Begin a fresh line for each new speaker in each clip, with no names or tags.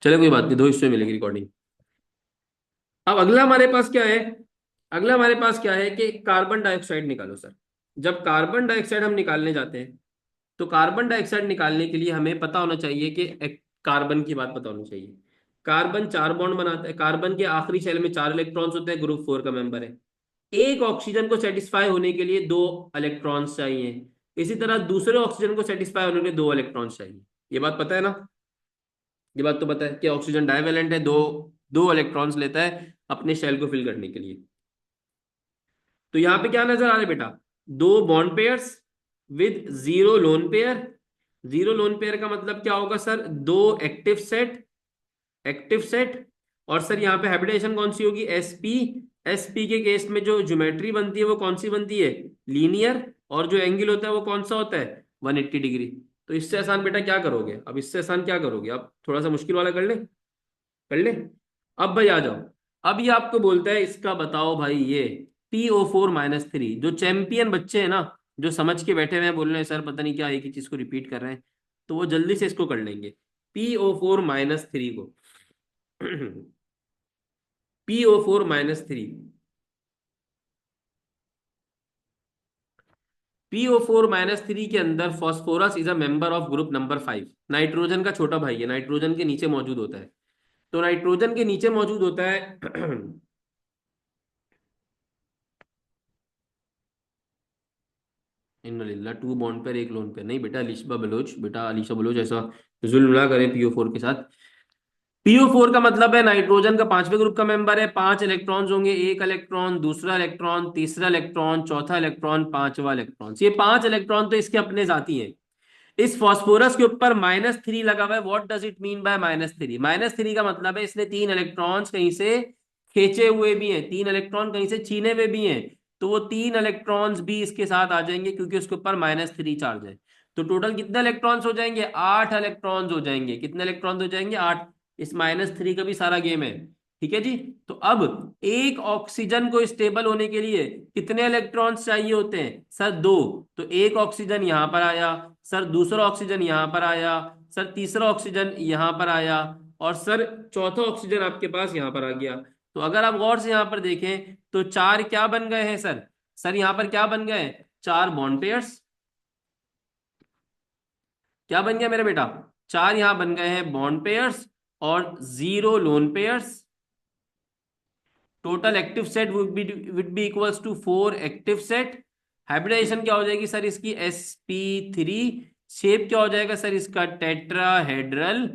चलो कोई बात नहीं, दो हिस्सों में मिलेगी रिकॉर्डिंग। अब अगला हमारे पास क्या है? अगला हमारे पास क्या है कि कार्बन डाइऑक्साइड निकालो सर। जब कार्बन डाइऑक्साइड हम निकालने जाते हैं, तो कार्बन डाइऑक्साइड निकालने के लिए हमें पता होना चाहिए कि कार्बन की बात पता होनी चाहिए। कार्बन चार बॉन्ड बनाता है, कार्बन के आखिरी शेल में चार इलेक्ट्रॉन्स होते हैं, ग्रुप 4 का मेंबर है। एक ऑक्सीजन को सेटिस्फाई होने के लिए दो इलेक्ट्रॉन्स चाहिए। इसी तरह दूसरे ऑक्सीजन को सेटिस्फाई होने के लिए दो इलेक्ट्रॉन्स चाहिए। ये बात पता है ना? ये बात तो पता है कि ऑक्सीजन डाइवेलेंट है, दो दो इलेक्ट्रॉन्स लेता है अपने शेल को फिल करने के लिए। तो यहां पे क्या नजर आ रहा है बेटा? दो bond pairs with zero lone pair. Zero lone pair का मतलब क्या होगा सर? दो एक्टिव सेट, एक्टिव सेट। और सर यहाँ पे हैबिटेशन कौन सी होगी? एसपी। एसपी के केस में जो ज्योमेट्री बनती है वो कौन सी बनती है? लीनियर। और जो एंगल होता है वो कौन सा होता है? 180 डिग्री। तो इससे आसान बेटा क्या करोगे? अब इससे आसान क्या करोगे? अब थोड़ा सा मुश्किल वाला कर ले, कर ले। अब भाई आ जाओ। अब ये आपको बोलता है इसका बताओ भाई, ये PO4-3, जो चैंपियन बच्चे हैं ना, जो समझ के बैठे हुए हैं, बोल रहे हैं सर पता नहीं क्या एक ही चीज को रिपीट कर रहे हैं, तो वो जल्दी से इसको कर लेंगे। PO4-3 को PO4-3। PO4-3 के अंदर phosphorus is a member of group number 5। Nitrogen का छोटा भाई है, नाइट्रोजन के नीचे मौजूद होता है। तो नाइट्रोजन के नीचे मौजूद होता है इनलिल्ला, टू बॉन्ड पर एक लोन पे नहीं बेटा, अलीशा बलोच, बेटा अलीशा बलोच ऐसा जुल्म ना करे PO4 के साथ। PO4 का मतलब है नाइट्रोजन का पांचवें ग्रुप का मेंबर है, पांच इलेक्ट्रॉन्स होंगे, एक इलेक्ट्रॉन, दूसरा इलेक्ट्रॉन, तीसरा इलेक्ट्रॉन, चौथा इलेक्ट्रॉन, पांचवा इलेक्ट्रॉन। ये पांच इलेक्ट्रॉन तो इसके अपने जाती हैं। इस फॉस्फोरस के ऊपर -3 लगा हुआ है। What does it mean by -3? -3 का मतलब है इसने तीन इलेक्ट्रॉन्स कहीं से खींचे हुए भी हैं, तीन इलेक्ट्रॉन कहीं से छीने हुए भी हैं। तो वो तीन इलेक्ट्रॉन्स भी इसके साथ आ जाएंगे क्योंकि उसके ऊपर -3 चार्ज है। तो टोटल कितने इलेक्ट्रॉन्स हो जाएंगे? 8 इलेक्ट्रॉन्स हो जाएंगे। कितने इलेक्ट्रॉन्स हो जाएंगे? 8। इस -3 का भी सारा गेम है। ठीक है जी। तो अब एक ऑक्सीजन को स्टेबल होने के लिए कितने इलेक्ट्रॉन्स चाहिए होते हैं सर? दो। तो एक ऑक्सीजन यहां पर आया सर, दूसरा ऑक्सीजन यहां पर आया सर, तीसरा ऑक्सीजन यहां पर आया, और सर चौथा ऑक्सीजन आपके पास यहां पर आ गया। तो अगर आप गौर से यहां पर देखें तो चार क्या बन गए हैं सर? सर यहां पर क्या बन गए? चार बॉन्ड पेयर्स। क्या बन गया मेरा बेटा? चार यहां बन गए हैं बॉन्ड पेयर्स और zero lone pairs. Total active set would be equals to 4 active set. Hybridization क्या हो जाएगी सर इसकी? sp3। शेप क्या हो जाएगा सर इसका? टेट्राहेड्रल।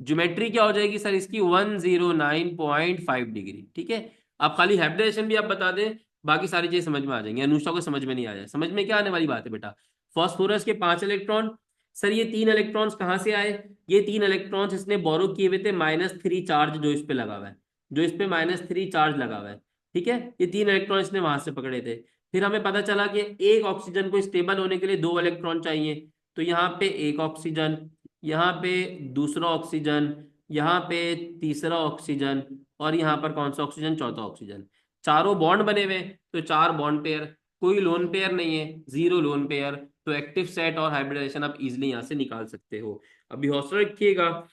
ज्योमेट्री क्या हो जाएगी सर इसकी? 109.5 डिग्री। ठीक है। आप खाली हाइब्रिडाइजेशन भी आप बता दें, बाकी सारी चीजें समझ में आ जाएंगी। अनुषा को समझ में नहीं आया, समझ में क्या आने वाली बात है बेटा? फॉस्फोरस के 5 इलेक्ट्रॉन। सर ये तीन इलेक्ट्रॉन्स कहाँ से आए? ये तीन इलेक्ट्रॉन्स इसने बोरो किए हुए थे -3 चार्ज जो इस पे लगा हुआ है, जो इस पे -3 चार्ज लगा हुआ है। ठीक है। ये तीन इलेक्ट्रॉन इसने वहां से पकड़े थे। फिर हमें पता चला कि एक ऑक्सीजन को स्टेबल होने के लिए दो इलेक्ट्रॉन चाहिए। तो यहाँ पे एक ऑक्सीजन, यहाँ पे दूसरा ऑक्सीजन, यहाँ पे तीसरा ऑक्सीजन, और यहाँ पर कौन सा ऑक्सीजन? चौथा ऑक्सीजन। चारों बॉन्ड बने हुए हैं, तो चार बॉन्ड पेयर। कोई लोन पेयर नहीं है, जीरो लोन पेयर। तो एक्टिव सेट और हाइब्रिडाइजेशन आप इजिली यहाँ से निकाल सकते हो। अभी हौसला रखिएगा।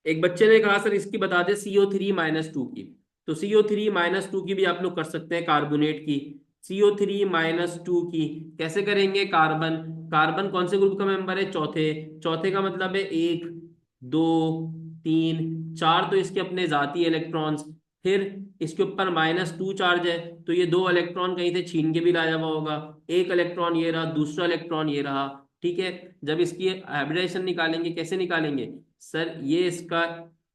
एक बच्चे ने कहा सर इसकी बता दे CO3-2 की। तो CO3-2 की भी आप लोग कर सकते हैं, कार्बोनेट की। CO3-2 की कैसे करेंगे? कार्बन, कार्बन कौन से ग्रुप का मेंबर है? चौथे। चौथे का मतलब है एक, दो, तीन, चार तो इसके अपने जाती इलेक्ट्रॉन्स। फिर इसके ऊपर -2 चार्ज है, तो ये दो इलेक्ट्रॉन कहीं से छीन के भी लाया हुआ होगा। एक इलेक्ट्रॉन ये रहा, दूसरा इलेक्ट्रॉन ये रहा। ठीक है। जब इसकी हाइब्रिडाइजेशन निकालेंगे, कैसे निकालेंगे सर? ये इसका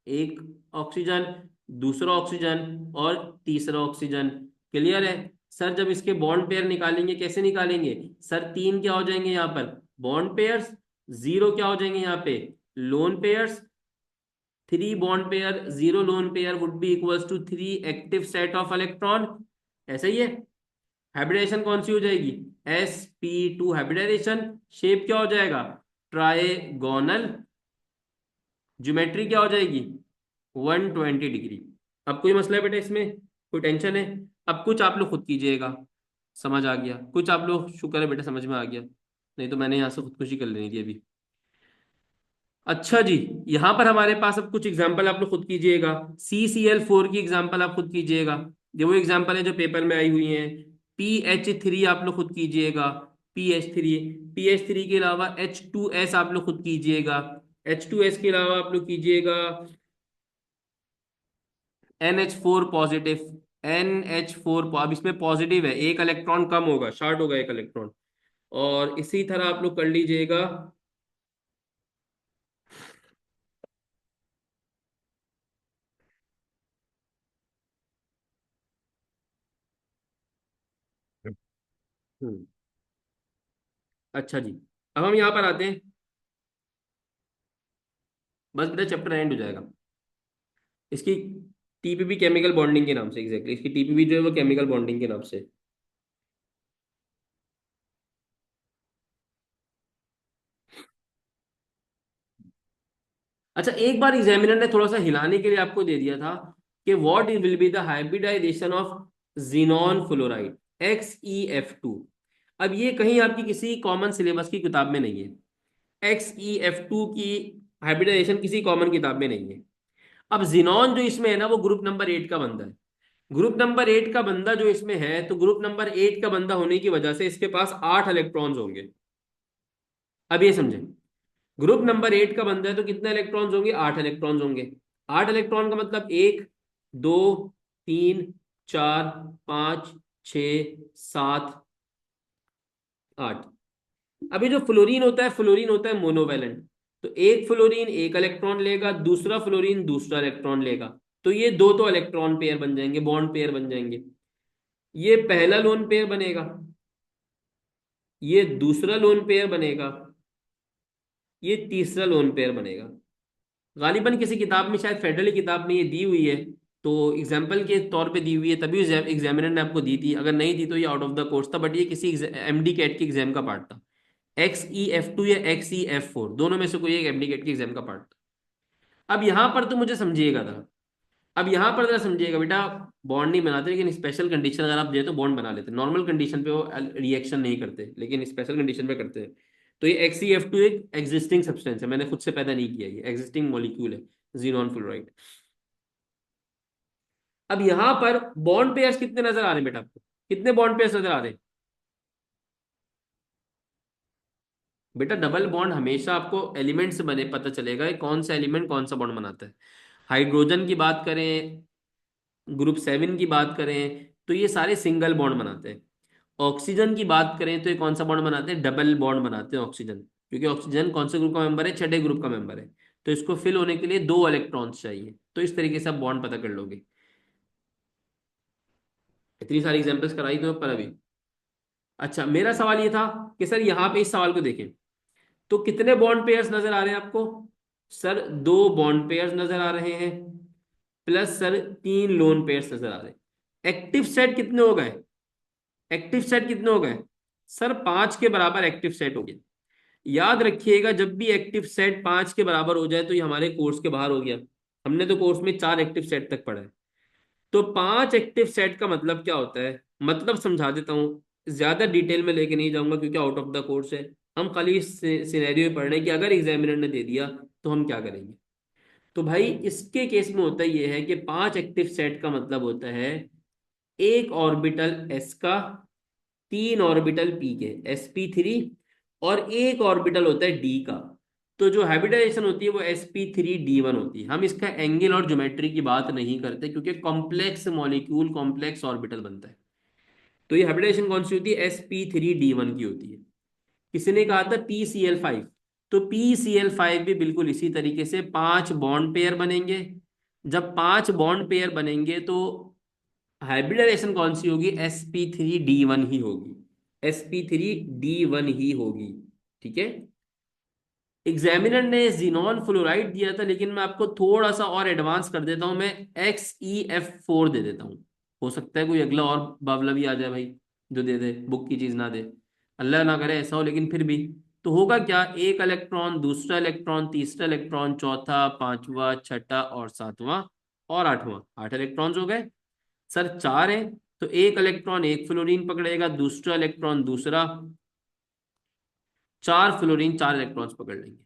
एक ऑक्सीजन, दूसरा ऑक्सीजन और तीसरा ऑक्सीजन। क्लियर है सर? जब इसके बॉन्ड पेयर निकालेंगे, कैसे निकालेंगे सर? तीन क्या हो जाएंगे यहाँ पर? Bond pairs. जीरो क्या हो जाएंगे यहाँ पे? Lone pairs. Three bond pair, zero lone pair would be equals to three active set of electron. ऐसा ही है। हाइब्रिडाइजेशन कौन सी हो जाएगी? sp2 hybridisation. शेप क्या हो जाएगा? ट्राइगोनल। ज्योमेट्री क्या हो जाएगी? 120 डिग्री। अब कोई मसला है बेटा इसमें? कोई टेंशन है? अब कुछ आप लोग खुद कीजिएगा। समझ आ गया कुछ? आप लोग शुक्र है बेटा समझ में आ गया। नहीं तो मैंने यहाँ से खुदकुशी कर लेनी थी अभी। अच्छा जी, यहां पर हमारे पास अब कुछ एग्जांपल आप लोग खुद कीजिएगा। CCl4 की एग्जांपल आप खुद कीजिएगा। ये वो एग्जांपल है जो पेपर में आई हुई हैं। PH3 आप लोग खुद कीजिएगा। PH3। PH3 के अलावा H2S आप लोग खुद कीजिएगा। H2S के अलावा आप लोग कीजिएगा NH4 पॉजिटिव। NH4, अब इसमें पॉजिटिव है, एक इलेक्ट्रॉन कम होगा, शार्ट होगा एक इलेक्ट्रॉन। और इसी तरह आप लोग कर लीजिएगा। हम्म। अच्छा जी, अब हम यहाँ पर आते हैं। बस बेटा चैप्टर एंड हो जाएगा इसकी। TPP केमिकल बॉन्डिंग के नाम से, एग्जैक्टली इसकी TPP जो है वो केमिकल बॉन्डिंग के नाम से। अच्छा, एक बार एग्जामिनर ने थोड़ा सा हिलाने के लिए आपको दे दिया था कि what will be the hybridization of xenon fluoride, XeF2। अब ये कहीं आपकी किसी कॉमन सिलेबस की किताब में नहीं है। XeF2 की हाइब्रिडाइजेशन किसी कॉमन किताब में नहीं है। अब जीनॉन जो इसमें है ना, वो ग्रुप नंबर 8 का बंदा है। ग्रुप नंबर 8 का बंदा जो इसमें है, तो ग्रुप नंबर 8 का बंदा होने की वजह से इसके पास 8 इलेक्ट्रॉन्स होंगे। अब ये समझें, ग्रुप नंबर 8 का बंदा है तो कितने इलेक्ट्रॉन्स होंगे? 8 इलेक्ट्रॉन्स होंगे। 8 इलेक्ट्रॉन का मतलब 1, 2, 3, 4, 5, 6, 7, 8। अभी जो फ्लोरीन होता है, फ्लोरीन होता है मोनोवैलेंट। तो एक फ्लोरीन एक इलेक्ट्रॉन लेगा, दूसरा फ्लोरीन दूसरा इलेक्ट्रॉन लेगा। तो ये दो तो इलेक्ट्रॉन पेयर बन जाएंगे, बॉन्ड पेयर बन जाएंगे। ये पहला लोन पेयर बनेगा, ये दूसरा लोन पेयर बनेगा, ये तीसरा लोन पेयर बनेगा। गालिबन किसी किताब में, शायद फेडरल की किताब में ये दी हुई है, तो एग्जाम्पल के तौर पे दी हुई है, तभी एग्जामिनर ने आपको दी थी। अगर नहीं दी तो ये आउट ऑफ द कोर्स था, बट ये किसी MD कैट की एग्जाम का पार्ट था। XeF2 या XeF4, दोनों में से कोई एक MD कैट की एग्जाम का पार्ट था। अब यहां पर तो मुझे समझिएगा था। अब यहां पर जरा समझिएगा बेटा, बॉन्ड नहीं बनाते, लेकिन स्पेशल कंडीशन अगर आप दे तो बॉन्ड बना लेते। नॉर्मल कंडीशन पे वो रिएक्शन नहीं करते, लेकिन स्पेशल कंडीशन पे करते हैं। तो ये XeF2 एक एग्जिस्टिंग सब्सटेंस है, मैंने खुद से पैदा नहीं किया, ये एग्जिस्टिंग मॉलिक्यूल है, जीनॉन फ्लोराइड। अब यहां पर बॉन्ड पेयर्स कितने नजर आ रहे हैं बेटा आपको? कितने बॉन्ड पेयर्स नजर आ रहे हैं? बेटा डबल बॉन्ड हमेशा आपको एलिमेंट से बने पता चलेगा कि कौन सा एलिमेंट कौन सा बॉन्ड बनाता है। हाइड्रोजन की बात करें, ग्रुप 7 की बात करें, तो ये सारे सिंगल बॉन्ड बनाते हैं। ऑक्सीजन की बात करें तो ये कौन सा बॉन्ड बनाते हैं? डबल बॉन्ड बनाते हैं ऑक्सीजन, क्योंकि ऑक्सीजन कौन से ग्रुप का मेंबर है? छठे ग्रुप का मेंबर है। तो इसको फिल होने के लिए 2 इलेक्ट्रॉन्स चाहिए। तो इस तरीके से आप बॉन्ड पता कर लोगे। इतनी सारी एग्जांपल्स कराई तो पर अभी। अच्छा, मेरा सवाल ये था कि सर यहाँ पे इस सवाल को देखें, तो कितने बॉन्ड पेयर्स नजर आ रहे हैं आपको? सर 2 बॉन्ड पेयर्स नजर आ रहे हैं, प्लस सर 3 लोन पेयर्स नजर आ रहे हैं। एक्टिव सेट कितने हो गए? एक्टिव सेट कितने हो गए? सर 5 के बराबर एक्टिव सेट हो गए। याद रखिएगा, जब भी एक्टिव सेट 5 के बराबर हो जाए तो ये हमारे कोर्स के बाहर हो गया। हमने तो कोर्स में 4 एक्टिव सेट तक पढ़ा है। तो 5 एक्टिव सेट का मतलब क्या होता है? मतलब समझा देता हूँ, ज्यादा डिटेल में लेके नहीं जाऊंगा क्योंकि आउट ऑफ द कोर्स है। हम खाली इस सिनेरियो में पढ़ रहे हैं कि अगर एग्जामिनर ने दे दिया तो हम क्या करेंगे। तो भाई इसके केस में होता यह है कि 5 एक्टिव सेट का मतलब होता है एक ऑर्बिटल एस का, 3 ऑर्बिटल पी के, sp3, और एक ऑर्बिटल होता है डी का। तो जो हाइब्रिडाइजेशन होती है वो sp3d1 होती है। हम इसका एंगल और ज्योमेट्री की बात नहीं करते क्योंकि कॉम्प्लेक्स मॉलिक्यूल कॉम्प्लेक्स ऑर्बिटल बनता है। तो ये हाइब्रिडाइजेशन कौन सी होती है? sp3d1 की होती है। किसी ने कहा था PCl5, तो PCl5 भी बिल्कुल इसी तरीके से 5 बॉन्ड पेयर बनेंगे। जब 5 बॉन्ड पेयर बनेंगे तो हाइब्रिडाइजेशन कौन सी होगी? sp3d1 ही होगी। sp3d1 ही होगी। ठीक है। एग्जामिनर ने जीनॉन फ्लोराइड दिया था, लेकिन मैं आपको थोड़ा सा और एडवांस कर देता हूं, मैं XeF4 दे देता हूं। हो सकता है कोई अगला और बावला भी आ जाए भाई, जो दे दे, बुक की चीज ना दे। अल्लाह ना करे ऐसा हो, लेकिन फिर भी। तो होगा क्या? एक इलेक्ट्रॉन, दूसरा इलेक्ट्रॉन, तीसरा इलेक्ट्रॉन, चौथा, पांचवा, छठा और सातवां और आठवां, 8 इलेक्ट्रॉन्स हो गए। सर 4 है, तो एक इलेक्ट्रॉन एक फ्लोरीन पकड़ेगा, दूसरा इलेक्ट्रॉन दूसरा, 4 फ्लोरीन 4 इलेक्ट्रॉन्स पकड़ लेंगे।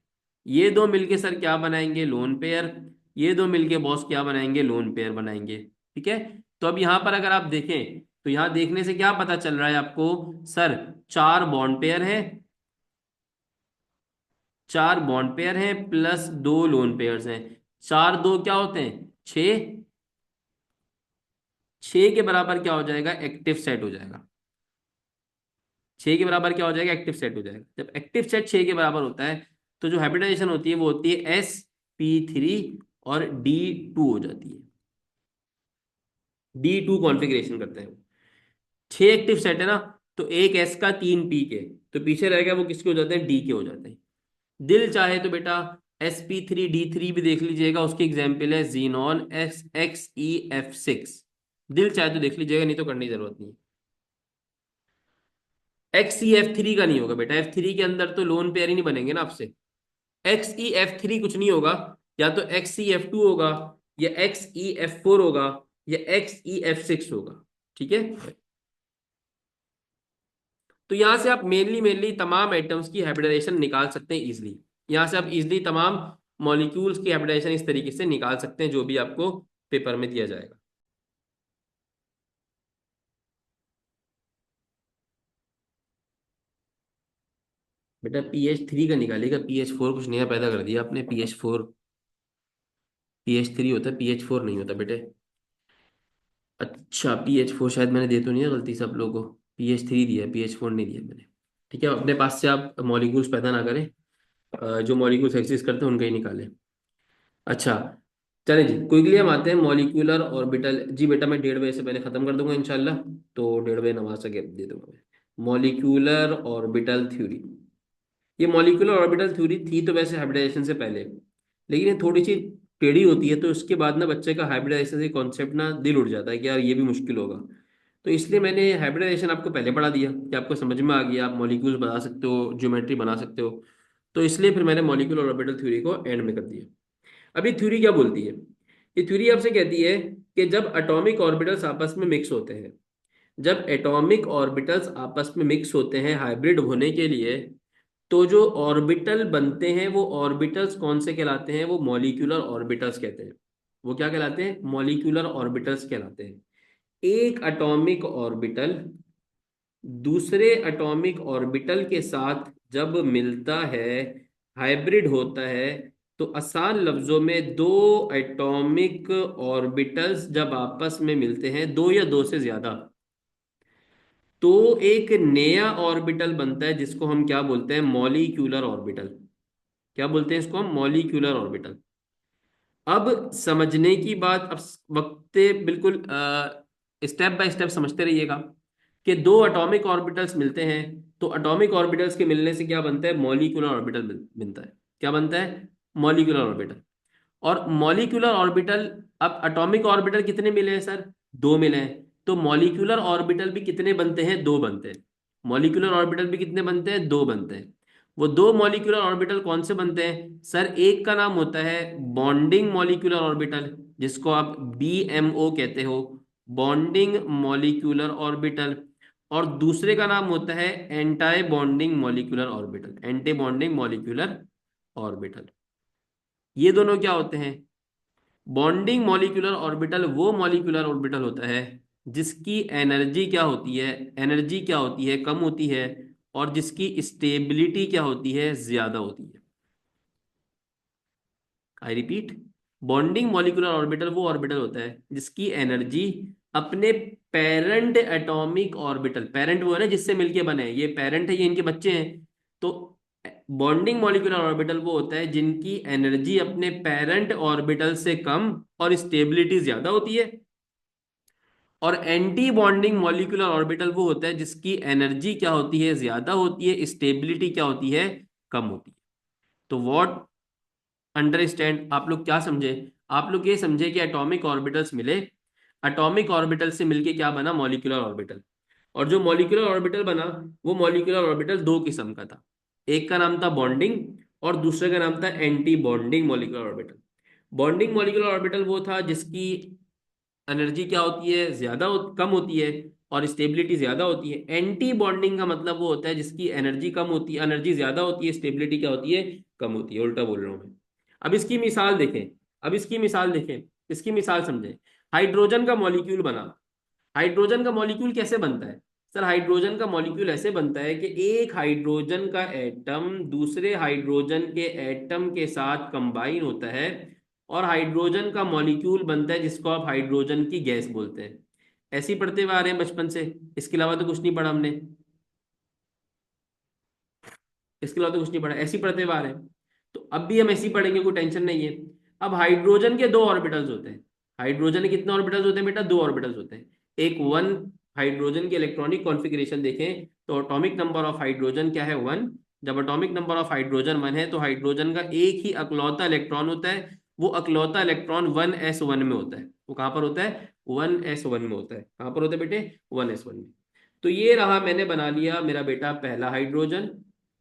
ये दो मिलके सर क्या बनाएंगे, लोन पेयर। ये दो मिलके बॉस क्या बनाएंगे, लोन पेयर बनाएंगे। ठीक है। तो अब यहां पर अगर आप देखें तो यहां देखने से क्या पता चल रहा है आपको, सर 4 बॉन्ड पेयर है, 4 बॉन्ड पेयर हैं प्लस 2 लोन पेयर्स हैं। 4 2 क्या होते हैं, 6। 6 के बराबर क्या हो जाएगा, एक्टिव सेट हो जाएगा। 6 के बराबर क्या हो जाएगा, एक्टिव सेट हो जाएगा। जब एक्टिव सेट 6 के बराबर होता है तो जो हाइब्रिडाइजेशन होती है वो होती है sp3 और D2 हो जाती है। D2 कॉन्फ़िगरेशन करते हैं। 6 एक्टिव सेट है ना, तो एक S का 3 P के, तो पीछे रहेगा वो किसके हो जाते हैं, D के हो जाते हैं। दिल चाहे तो बेटा sp3d3 भी देख लीजिएगा, उसकी एग्जाम्पल है जीनॉन XeF6। दिल चाहे तो देख लीजिएगा, नहीं तो करने की जरूरत नहीं। XeF3 का नहीं होगा बेटा, F3 के अंदर तो लोन पेयर ही नहीं बनेंगे ना आपसे। XeF3 कुछ नहीं होगा, या तो XeF2 होगा, या XeF4 होगा, या XeF6 होगा। ठीक है। तो यहां से आप मेनली तमाम एटम्स की हाइब्रिडाइजेशन निकाल सकते हैं इजिली। यहां से आप इजिली तमाम मॉलिक्यूल्स की हाइब्रिडाइजेशन इस तरीके से निकाल सकते हैं जो भी आपको पेपर में दिया जाएगा। बेटा pH3 का निकालेगा, pH4 कुछ नया पैदा कर दिया आपने, pH4। pH3 होता है, pH4 नहीं होता बेटे। अच्छा pH4 शायद मैंने दे तो नहीं है गलती से आप लोगों को, pH3 दिया है, pH4 नहीं दिया मैंने। ठीक है, अपने पास से आप मॉलिक्यूल्स पैदा ना करें, जो मॉलिक्यूल्स एग्जिस्ट करते हैं उनका ही निकालें। अच्छा, चलें जी, क्विकली हम आते हैं मॉलिक्यूलर ऑर्बिटल। जी बेटा मैं 1:30 बजे से पहले खत्म कर दूंगा इंशाल्लाह, तो 1:30 बजे नमाज का गैप दे दूंगा मैं। Molecular orbital theory. ये मॉलिक्यूलर ऑर्बिटल थ्योरी थी तो वैसे हाइब्रिडाइजेशन से पहले, लेकिन ये थोड़ी सी टेढ़ी होती है, तो इसके बाद ना बच्चे का हाइब्रिडाइजेशन से कॉन्सेप्ट ना दिल उड़ जाता है कि यार ये भी मुश्किल होगा। तो इसलिए मैंने हाइब्रिडाइजेशन आपको पहले पढ़ा दिया कि आपको समझ में आ गया, आप मॉलिक्यूल्स बना सकते हो, ज्योमेट्री बना सकते हो। तो इसलिए फिर मैंने मॉलिक्यूलर ऑर्बिटल थ्योरी को एंड में कर दिया। अभी थ्योरी क्या बोलती है, ये थ्योरी आपसे कहती है कि जब एटॉमिक ऑर्बिटल्स आपस में मिक्स होते हैं, जब एटॉमिक ऑर्बिटल्स आपस में मिक्स होते हैं हाइब्रिड होने के लिए, तो जो ऑर्बिटल बनते हैं वो ऑर्बिटल्स कौन से कहलाते हैं, वो मॉलिक्यूलर ऑर्बिटल्स कहते हैं। वो क्या कहलाते हैं, मॉलिक्यूलर ऑर्बिटल्स कहलाते हैं। एक एटॉमिक ऑर्बिटल दूसरे एटॉमिक ऑर्बिटल के साथ जब मिलता है, हाइब्रिड होता है, तो आसान लफ्जों में दो एटॉमिक ऑर्बिटल्स जब आपस में मिलते हैं, दो या दो से ज्यादा, तो एक नया ऑर्बिटल बनता है जिसको हम क्या बोलते हैं, मॉलिक्यूलर ऑर्बिटल। क्या बोलते हैं इसको हम, मॉलिक्यूलर ऑर्बिटल। अब समझने की बात, अब वक्त बिल्कुल स्टेप बाय स्टेप समझते रहिएगा कि दो एटॉमिक ऑर्बिटल्स मिलते हैं, तो एटॉमिक ऑर्बिटल्स के मिलने से क्या बनता है, मॉलिक्यूलर ऑर्बिटल बनता है। क्या बनता है, मॉलिक्यूलर ऑर्बिटल। और मॉलिक्यूलर ऑर्बिटल, अब एटॉमिक ऑर्बिटल कितने मिले हैं सर, दो मिले हैं, तो मॉलिक्यूलर ऑर्बिटल भी कितने बनते हैं, दो बनते हैं। मॉलिक्यूलर ऑर्बिटल भी कितने बनते हैं, दो बनते हैं। वो दो मॉलिक्यूलर ऑर्बिटल कौन से बनते हैं सर, एक का नाम होता है बॉन्डिंग मॉलिक्यूलर ऑर्बिटल, जिसको आप BMO कहते हो, बॉन्डिंग मॉलिक्यूलर ऑर्बिटल। और दूसरे का नाम होता है anti bonding molecular orbital, anti bonding molecular orbital. ये दोनों क्या होते हैं, बॉन्डिंग मॉलिक्यूलर ऑर्बिटल वो मॉलिक्यूलर ऑर्बिटल होता है जिसकी एनर्जी क्या होती है, एनर्जी क्या होती है, कम होती है, और जिसकी स्टेबिलिटी क्या होती है, ज्यादा होती है। I repeat, bonding molecular orbital वो ऑर्बिटल होता है जिसकी एनर्जी अपने पेरेंट एटॉमिक ऑर्बिटल, पेरेंट वो है ना जिससे मिलके बने हैं, ये पेरेंट है, ये इनके बच्चे हैं। तो बॉन्डिंग मॉलिक्यूलर ऑर्बिटल वो होता है जिनकी एनर्जी अपने पेरेंट ऑर्बिटल से कम और स्टेबिलिटी ज्यादा होती है। और एंटी बॉन्डिंग मॉलिक्यूलर ऑर्बिटल वो होता है जिसकी एनर्जी क्या होती है, ज्यादा होती है, स्टेबिलिटी क्या होती है, कम होती है। तो व्हाट अंडरस्टैंड, आप लोग क्या समझे, आप लोग ये समझे कि एटॉमिक ऑर्बिटल्स मिले, एटॉमिक ऑर्बिटल से मिलके क्या बना, मॉलिक्यूलर ऑर्बिटल। और जो मॉलिक्यूलर ऑर्बिटल बना, वो मॉलिक्यूलर ऑर्बिटल दो किस्म का था। एक का नाम था बॉन्डिंग, और दूसरे का नाम था anti bonding molecular orbital. Bonding molecular orbital वो था जिसकी एनर्जी क्या होती है, कम होती है, और स्टेबिलिटी ज्यादा होती है। एंटी बॉन्डिंग का मतलब वो होता है जिसकी एनर्जी कम होती है, एनर्जी ज्यादा होती है, स्टेबिलिटी क्या होती है, कम होती है। उल्टा बोल रहा हूँ मैं। अब इसकी मिसाल देखें, अब इसकी मिसाल देखें, इसकी मिसाल समझें। हाइड्रोजन का मॉलिक्यूल बना। हाइड्रोजन का मॉलिक्यूल कैसे बनता है? सर हाइड्रोजन का मॉलिक्यूल ऐसे बनता है कि एक हाइड्रोजन का एटम दूसरे हाइड्रोजन के एटम के साथ कंबाइन होता है और हाइड्रोजन का मॉलिक्यूल बनता है जिसको आप हाइड्रोजन की गैस बोलते हैं। ऐसे ही पढ़ते हुए आ रहे हैं बचपन से, इसके अलावा तो कुछ नहीं पढ़ा हमने। इसके अलावा तो कुछ नहीं पढ़ा, ऐसे ही पढ़ते हुए आ रहे हैं। तो अब भी हम ऐसे ही पढ़ेंगे, कोई टेंशन नहीं है। अब हाइड्रोजन के दो ऑर्बिटल्स होते हैं। हाइड्रोजन के कितने ऑर्बिटल्स होते हैं बेटा? दो ऑर्बिटल्स होते हैं। एक वन, हाइड्रोजन की इलेक्ट्रॉनिक कॉन्फ़िगरेशन देखें तो एटॉमिक नंबर ऑफ हाइड्रोजन क्या है? वन। जब atomic number of hydrogen one है तो हाइड्रोजन का एक ही अकलौता इलेक्ट्रॉन होता है। वो अकलौता इलेक्ट्रॉन 1s1 में होता है। वो कहाँ पर होता है? 1s1 में होता है। कहाँ पर होता है बेटे? 1s1 में। तो ये रहा, मैंने बना लिया मेरा बेटा पहला हाइड्रोजन।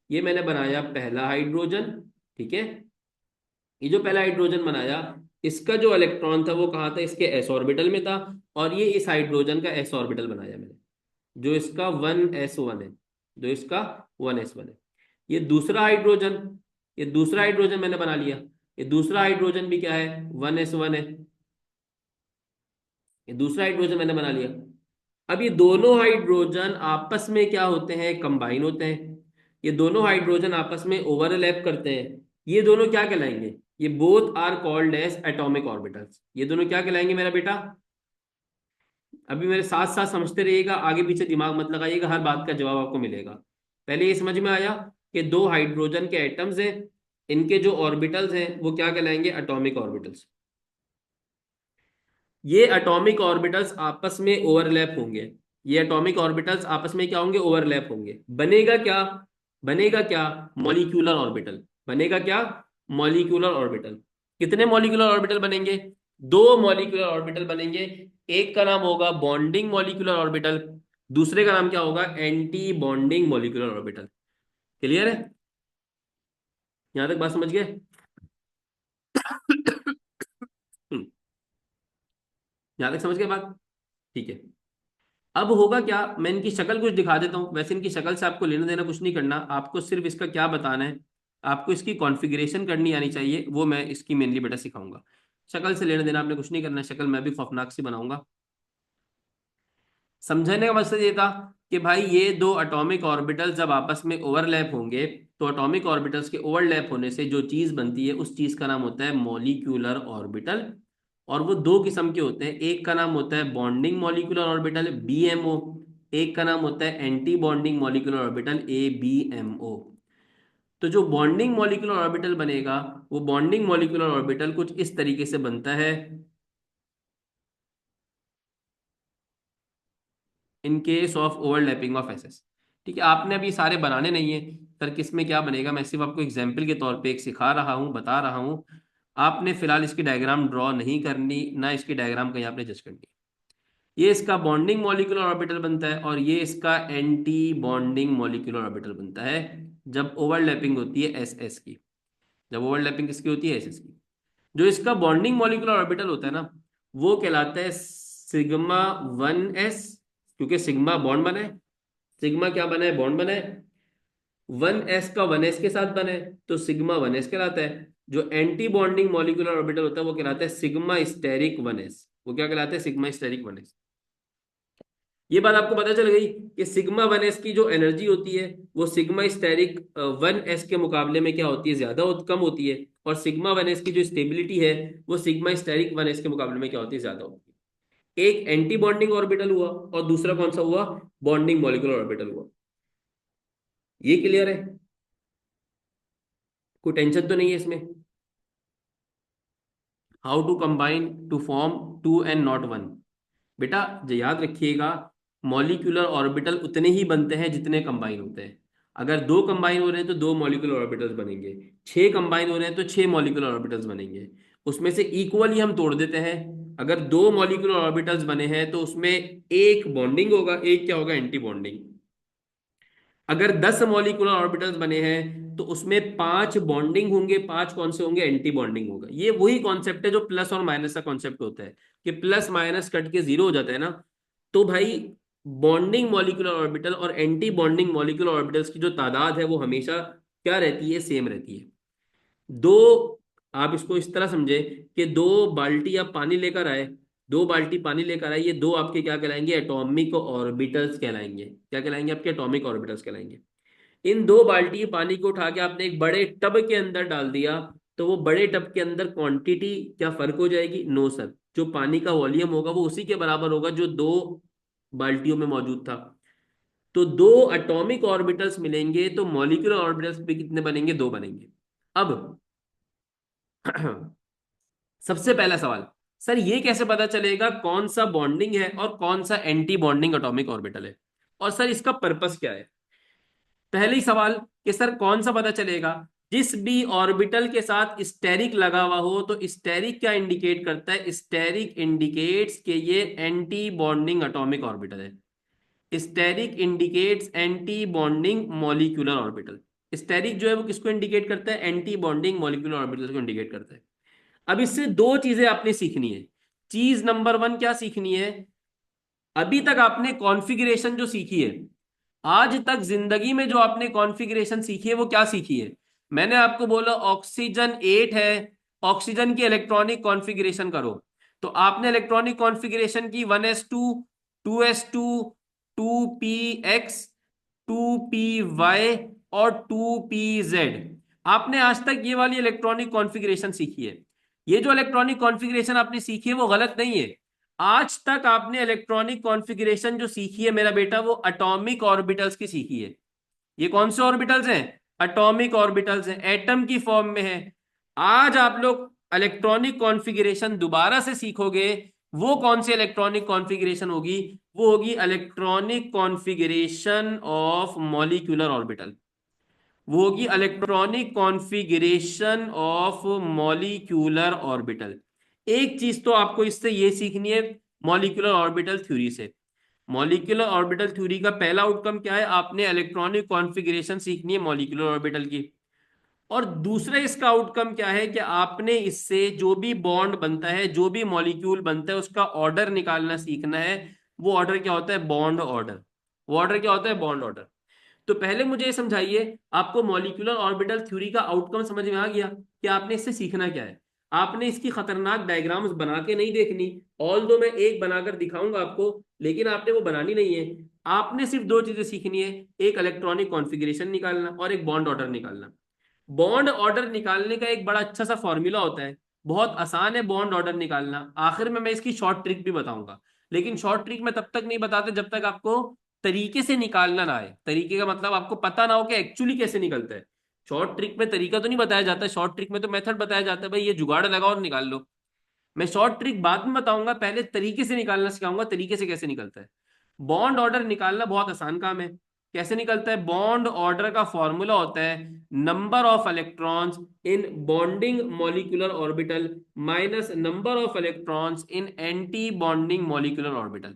ये मैंने बनाया पहला हाइड्रोजन। ठीक है। ये जो पहला हाइड्रोजन बनाया, इसका जो इलेक्ट्रॉन था वो कहाँ था? इसके एस ऑर्बिटल में था। और ये इस हाइड्रोजन का एस ऑर्बिटल बनाया मैंने, जो इसका 1s1 है, जो इसका 1s1 है। ये दूसरा हाइड्रोजन, ये दूसरा हाइड्रोजन मैंने बना लिया। ये दूसरा हाइड्रोजन भी क्या है? 1s1 है। ये दूसरा हाइड्रोजन मैंने बना लिया। अब ये दोनों हाइड्रोजन आपस में क्या होते हैं? कंबाइन होते हैं। ये दोनों हाइड्रोजन आपस में ओवरलैप करते हैं। ये दोनों क्या कहलाएंगे? ये both are called as atomic orbitals. ये दोनों क्या कहलाएंगे मेरा बेटा? अभी मेरे साथ साथ समझते रहिएगा, आगे पीछे दिमाग मत लगाइएगा, हर बात का जवाब आपको मिलेगा। पहले ये समझ में आया कि दो हाइड्रोजन के एटम्स हैं, इनके जो ऑर्बिटल्स हैं वो क्या कहलाएंगे? Atomic orbitals. ये एटॉमिक ऑर्बिटल्स आपस में ओवरलैप होंगे। ये एटॉमिक ऑर्बिटल्स आपस में क्या होंगे? ओवरलैप होंगे। बनेगा क्या? बनेगा क्या? मॉलिक्यूलर ऑर्बिटल बनेगा। क्या? Molecular orbital. कितने मॉलिक्यूलर ऑर्बिटल बनेंगे? दो मॉलिक्यूलर ऑर्बिटल बनेंगे। एक का नाम होगा बॉन्डिंग मॉलिक्यूलर ऑर्बिटल, दूसरे का नाम क्या होगा? Anti bonding molecular orbital. Clear है? यहां तक बात समझ गए? यहां तक समझ गए बात? ठीक है। अब होगा क्या, मैं इनकी शक्ल कुछ दिखा देता हूं। वैसे इनकी शक्ल से आपको लेना देना कुछ नहीं करना, आपको सिर्फ इसका क्या बताना है, आपको इसकी कॉन्फ़िगरेशन करनी आनी चाहिए, वो मैं इसकी मेनली बेटा सिखाऊंगा। शक्ल से लेना देना आपने कुछ नहीं करना, शक्ल मैं भी खौफनाक सी बनाऊंगा। समझने का मकसद ये था कि भाई ये दो एटॉमिक ऑर्बिटल्स जब आपस में ओवरलैप होंगे तो एटॉमिक ऑर्बिटल्स के ओवरलैप होने से जो चीज बनती है उस चीज का नाम होता है मॉलिक्यूलर ऑर्बिटल। और वो दो किस्म के होते हैं, एक का नाम होता है बॉन्डिंग मॉलिक्यूलर ऑर्बिटल BMO, एक का नाम होता है anti bonding molecular orbital ABMO। तो जो बॉन्डिंग मॉलिक्यूलर ऑर्बिटल बनेगा, वो बॉन्डिंग मॉलिक्यूलर ऑर्बिटल कुछ इस तरीके से बनता है in case of overlapping of S's. ठीक है, आपने अभी सारे बनाने नहीं है। सर किस में क्या बनेगा, मैं सिर्फ आपको एग्जाम्पल के तौर पे एक सिखा रहा हूँ, बता रहा हूँ। आपने फिलहाल इसकी डायग्राम ड्रॉ नहीं करनी, ना इसकी डायग्राम कहीं आपने जज करनी। ये इसका बॉन्डिंग मॉलिक्यूलर ऑर्बिटल बनता है और ये इसका एंटी बॉन्डिंग मॉलिक्यूलर ऑर्बिटल बनता है जब ओवरलैपिंग होती है एस एस की। जब ओवरलैपिंग किसकी होती है? एस एस की। जो इसका बॉन्डिंग मॉलिक्यूलर ऑर्बिटल होता है ना, वो कहलाता है सिग्मा 1s, क्योंकि सिग्मा बॉन्ड बना है। सिग्मा क्या बना है? बॉन्ड बना है। 1s का 1s के साथ बना है तो सिग्मा 1s कहलाता है। जो एंटी बॉन्डिंग मॉलिक्यूलर ऑर्बिटल होता है वो कहलाता है सिग्मा स्टेरिक 1s। वो क्या कहलाता है? Sigma asterisk 1s। ये बात आपको पता चल गई कि सिग्मा 1s की जो एनर्जी होती है वो सिग्मा स्टेरिक 1s के मुकाबले में क्या होती है? कम होती है। और सिग्मा 1s की जो स्टेबिलिटी है वो सिग्मा स्टेरिक 1s के मुकाबले में क्या होती है? ज्यादा होती है। एक एंटी बॉन्डिंग ऑर्बिटल हुआ और दूसरा कौन सा हुआ? बॉन्डिंग मॉलिक्यूलर ऑर्बिटल हुआ। ये क्लियर है? कोई टेंशन तो नहीं है इसमें? How to combine to form two and not one. बेटा जो याद रखिएगा, मॉलिक्यूलर ऑर्बिटल उतने ही बनते हैं जितने कंबाइन होते हैं। अगर दो कंबाइन हो रहे हैं तो दो मॉलिक्यूलर ऑर्बिटल्स बनेंगे, छह कंबाइन हो रहे हैं तो छह मॉलिक्यूलर ऑर्बिटल्स बनेंगे। उसमें से इक्वली हम तोड़ देते हैं। अगर दो मॉलिक्यूलर ऑर्बिटल्स बने हैं तो उसमें एक बॉन्डिंग होगा, एक क्या होगा? Anti bonding. अगर 10 मॉलिक्यूलर ऑर्बिटल्स बने हैं तो उसमें पांच बॉन्डिंग होंगे, पांच कौन से होंगे? एंटी बॉन्डिंग होगा। ये वही कॉन्सेप्ट है जो प्लस और माइनस का कॉन्सेप्ट होता है कि प्लस माइनस कट के जीरो हो जाता है ना। तो भाई बॉन्डिंग मॉलिक्यूलर ऑर्बिटल और एंटी बॉन्डिंग मॉलिक्यूलर ऑर्बिटल्स की जो तादाद है वो हमेशा क्या रहती है, सेम रहती है। दो, आप इसको इस तरह समझे कि दो बाल्टी आप पानी लेकर आए, दो बाल्टी पानी लेकर आए, ये दो आपके क्या कहलाएंगे, एटॉमिक ऑर्बिटल्स कहलाएंगे। क्या कहलाएंगे, आपके एटॉमिक ऑर्बिटल्स कहलाएंगे। इन दो बाल्टी पानी को उठा के आपने एक बड़े टब के अंदर डाल दिया, तो वो बड़े टब के अंदर क्वांटिटी क्या फर्क हो जाएगी? नो सर, जो पानी का वॉल्यूम होगा वो उसी के बराबर होगा जो दो बाल्टियों में मौजूद था। तो दो एटॉमिक ऑर्बिटल्स मिलेंगे तो मॉलिक्यूलर ऑर्बिटल्स भी कितने बनेंगे? दो बनेंगे। अब सबसे पहला सवाल, सर ये कैसे पता चलेगा कौन सा बॉन्डिंग है और कौन सा एंटी बॉन्डिंग एटॉमिक ऑर्बिटल है, और सर इसका पर्पस क्या है? पहले ही सवाल कि सर कौन सा पता चलेगा? जिस भी ऑर्बिटल के साथ स्टेरिक लगा हुआ हो, तो स्टेरिक क्या इंडिकेट करता है? स्टेरिक इंडिकेट्स कि ये एंटी बॉन्डिंग एटॉमिक ऑर्बिटल है। Asterisk indicates anti bonding molecular orbital. Asterisk जो है वो किसको इंडिकेट करता है? एंटी बॉन्डिंग मॉलिक्यूलर ऑर्बिटल को इंडिकेट करता है। अब इससे दो चीजें आपने सीखनी है। चीज नंबर वन क्या सीखनी है? अभी तक आपने कॉन्फ़िगरेशन जो सीखी है, आज तक जिंदगी में जो आपने कॉन्फ़िगरेशन सीखी है वो क्या सीखी है? मैंने आपको बोला ऑक्सीजन 8 है, ऑक्सीजन की इलेक्ट्रॉनिक कॉन्फ़िगरेशन करो। तो आपने इलेक्ट्रॉनिक कॉन्फ़िगरेशन की 1s2, 2s2, 2px, 2py और 2pz। आपने आज तक ये वाली इलेक्ट्रॉनिक कॉन्फ़िगरेशन सीखी है। ये जो इलेक्ट्रॉनिक कॉन्फ़िगरेशन आपने सीखी है वो गलत नहीं है। आज तक आपने इलेक्ट्रॉनिक कॉन्फ़िगरेशन जो सीखी है मेरा बेटा, वो एटॉमिक ऑर्बिटल्स की सीखी है। ये कौन से ऑर्बिटल्स हैं? एटॉमिक ऑर्बिटल्स हैं, एटम की फॉर्म में है। आज आप लोग इलेक्ट्रॉनिक कॉन्फ़िगरेशन दोबारा से सीखोगे। वो कौन सी इलेक्ट्रॉनिक कॉन्फ़िगरेशन होगी? वो होगी electronic configuration of molecular orbital. वो होगी electronic configuration of molecular orbital. एक चीज तो आपको इससे ये सीखनी है मॉलिक्यूलर ऑर्बिटल थ्योरी से। मॉलिक्यूलर ऑर्बिटल थ्योरी का पहला आउटकम क्या है? आपने इलेक्ट्रॉनिक कॉन्फ़िगरेशन सीखनी है मॉलिक्यूलर ऑर्बिटल की। और दूसरा इसका आउटकम क्या है कि आपने इससे जो भी बॉन्ड बनता है, जो भी मॉलिक्यूल बनता है, उसका ऑर्डर निकालना सीखना है। वो ऑर्डर क्या होता है? Bond order. वो ऑर्डर क्या होता है? Bond order. तो पहले मुझे ये समझाइए, आपको मॉलिक्यूलर ऑर्बिटल थ्योरी का आउटकम समझ में आ गया कि आपने इससे सीखना क्या है? आपने इसकी खतरनाक डायग्राम्स बना के नहीं देखनी। ऑल दो मैं एक बनाकर दिखाऊंगा आपको, लेकिन आपने वो बनानी नहीं है। आपने सिर्फ दो चीजें सीखनी है, एक इलेक्ट्रॉनिक कॉन्फ़िगरेशन निकालना और एक बॉन्ड ऑर्डर निकालना। बॉन्ड ऑर्डर निकालने का एक बड़ा अच्छा सा फॉर्मूला होता है, बहुत आसान है बॉन्ड ऑर्डर निकालना। आखिर में मैं इसकी शॉर्ट ट्रिक भी बताऊंगा, लेकिन शॉर्ट ट्रिक मैं तब तक नहीं बताता जब तक आपको तरीके से निकालना ना आए। तरीके का मतलब आपको पता ना हो कि एक्चुअली कैसे निकलता है। शॉर्ट ट्रिक में तरीका तो नहीं बताया जाता, शॉर्ट ट्रिक में तो मेथड बताया जाता है, भाई ये जुगाड़ लगाओ और निकाल लो। मैं शॉर्ट ट्रिक बाद में बताऊंगा, पहले तरीके से निकालना सिखाऊंगा, तरीके से कैसे निकलता है। बॉन्ड ऑर्डर निकालना बहुत आसान काम है। कैसे निकलता है? बॉन्ड ऑर्डर का फॉर्मूला होता है number of electrons in bonding molecular orbital minus number of electrons in anti bonding molecular orbital.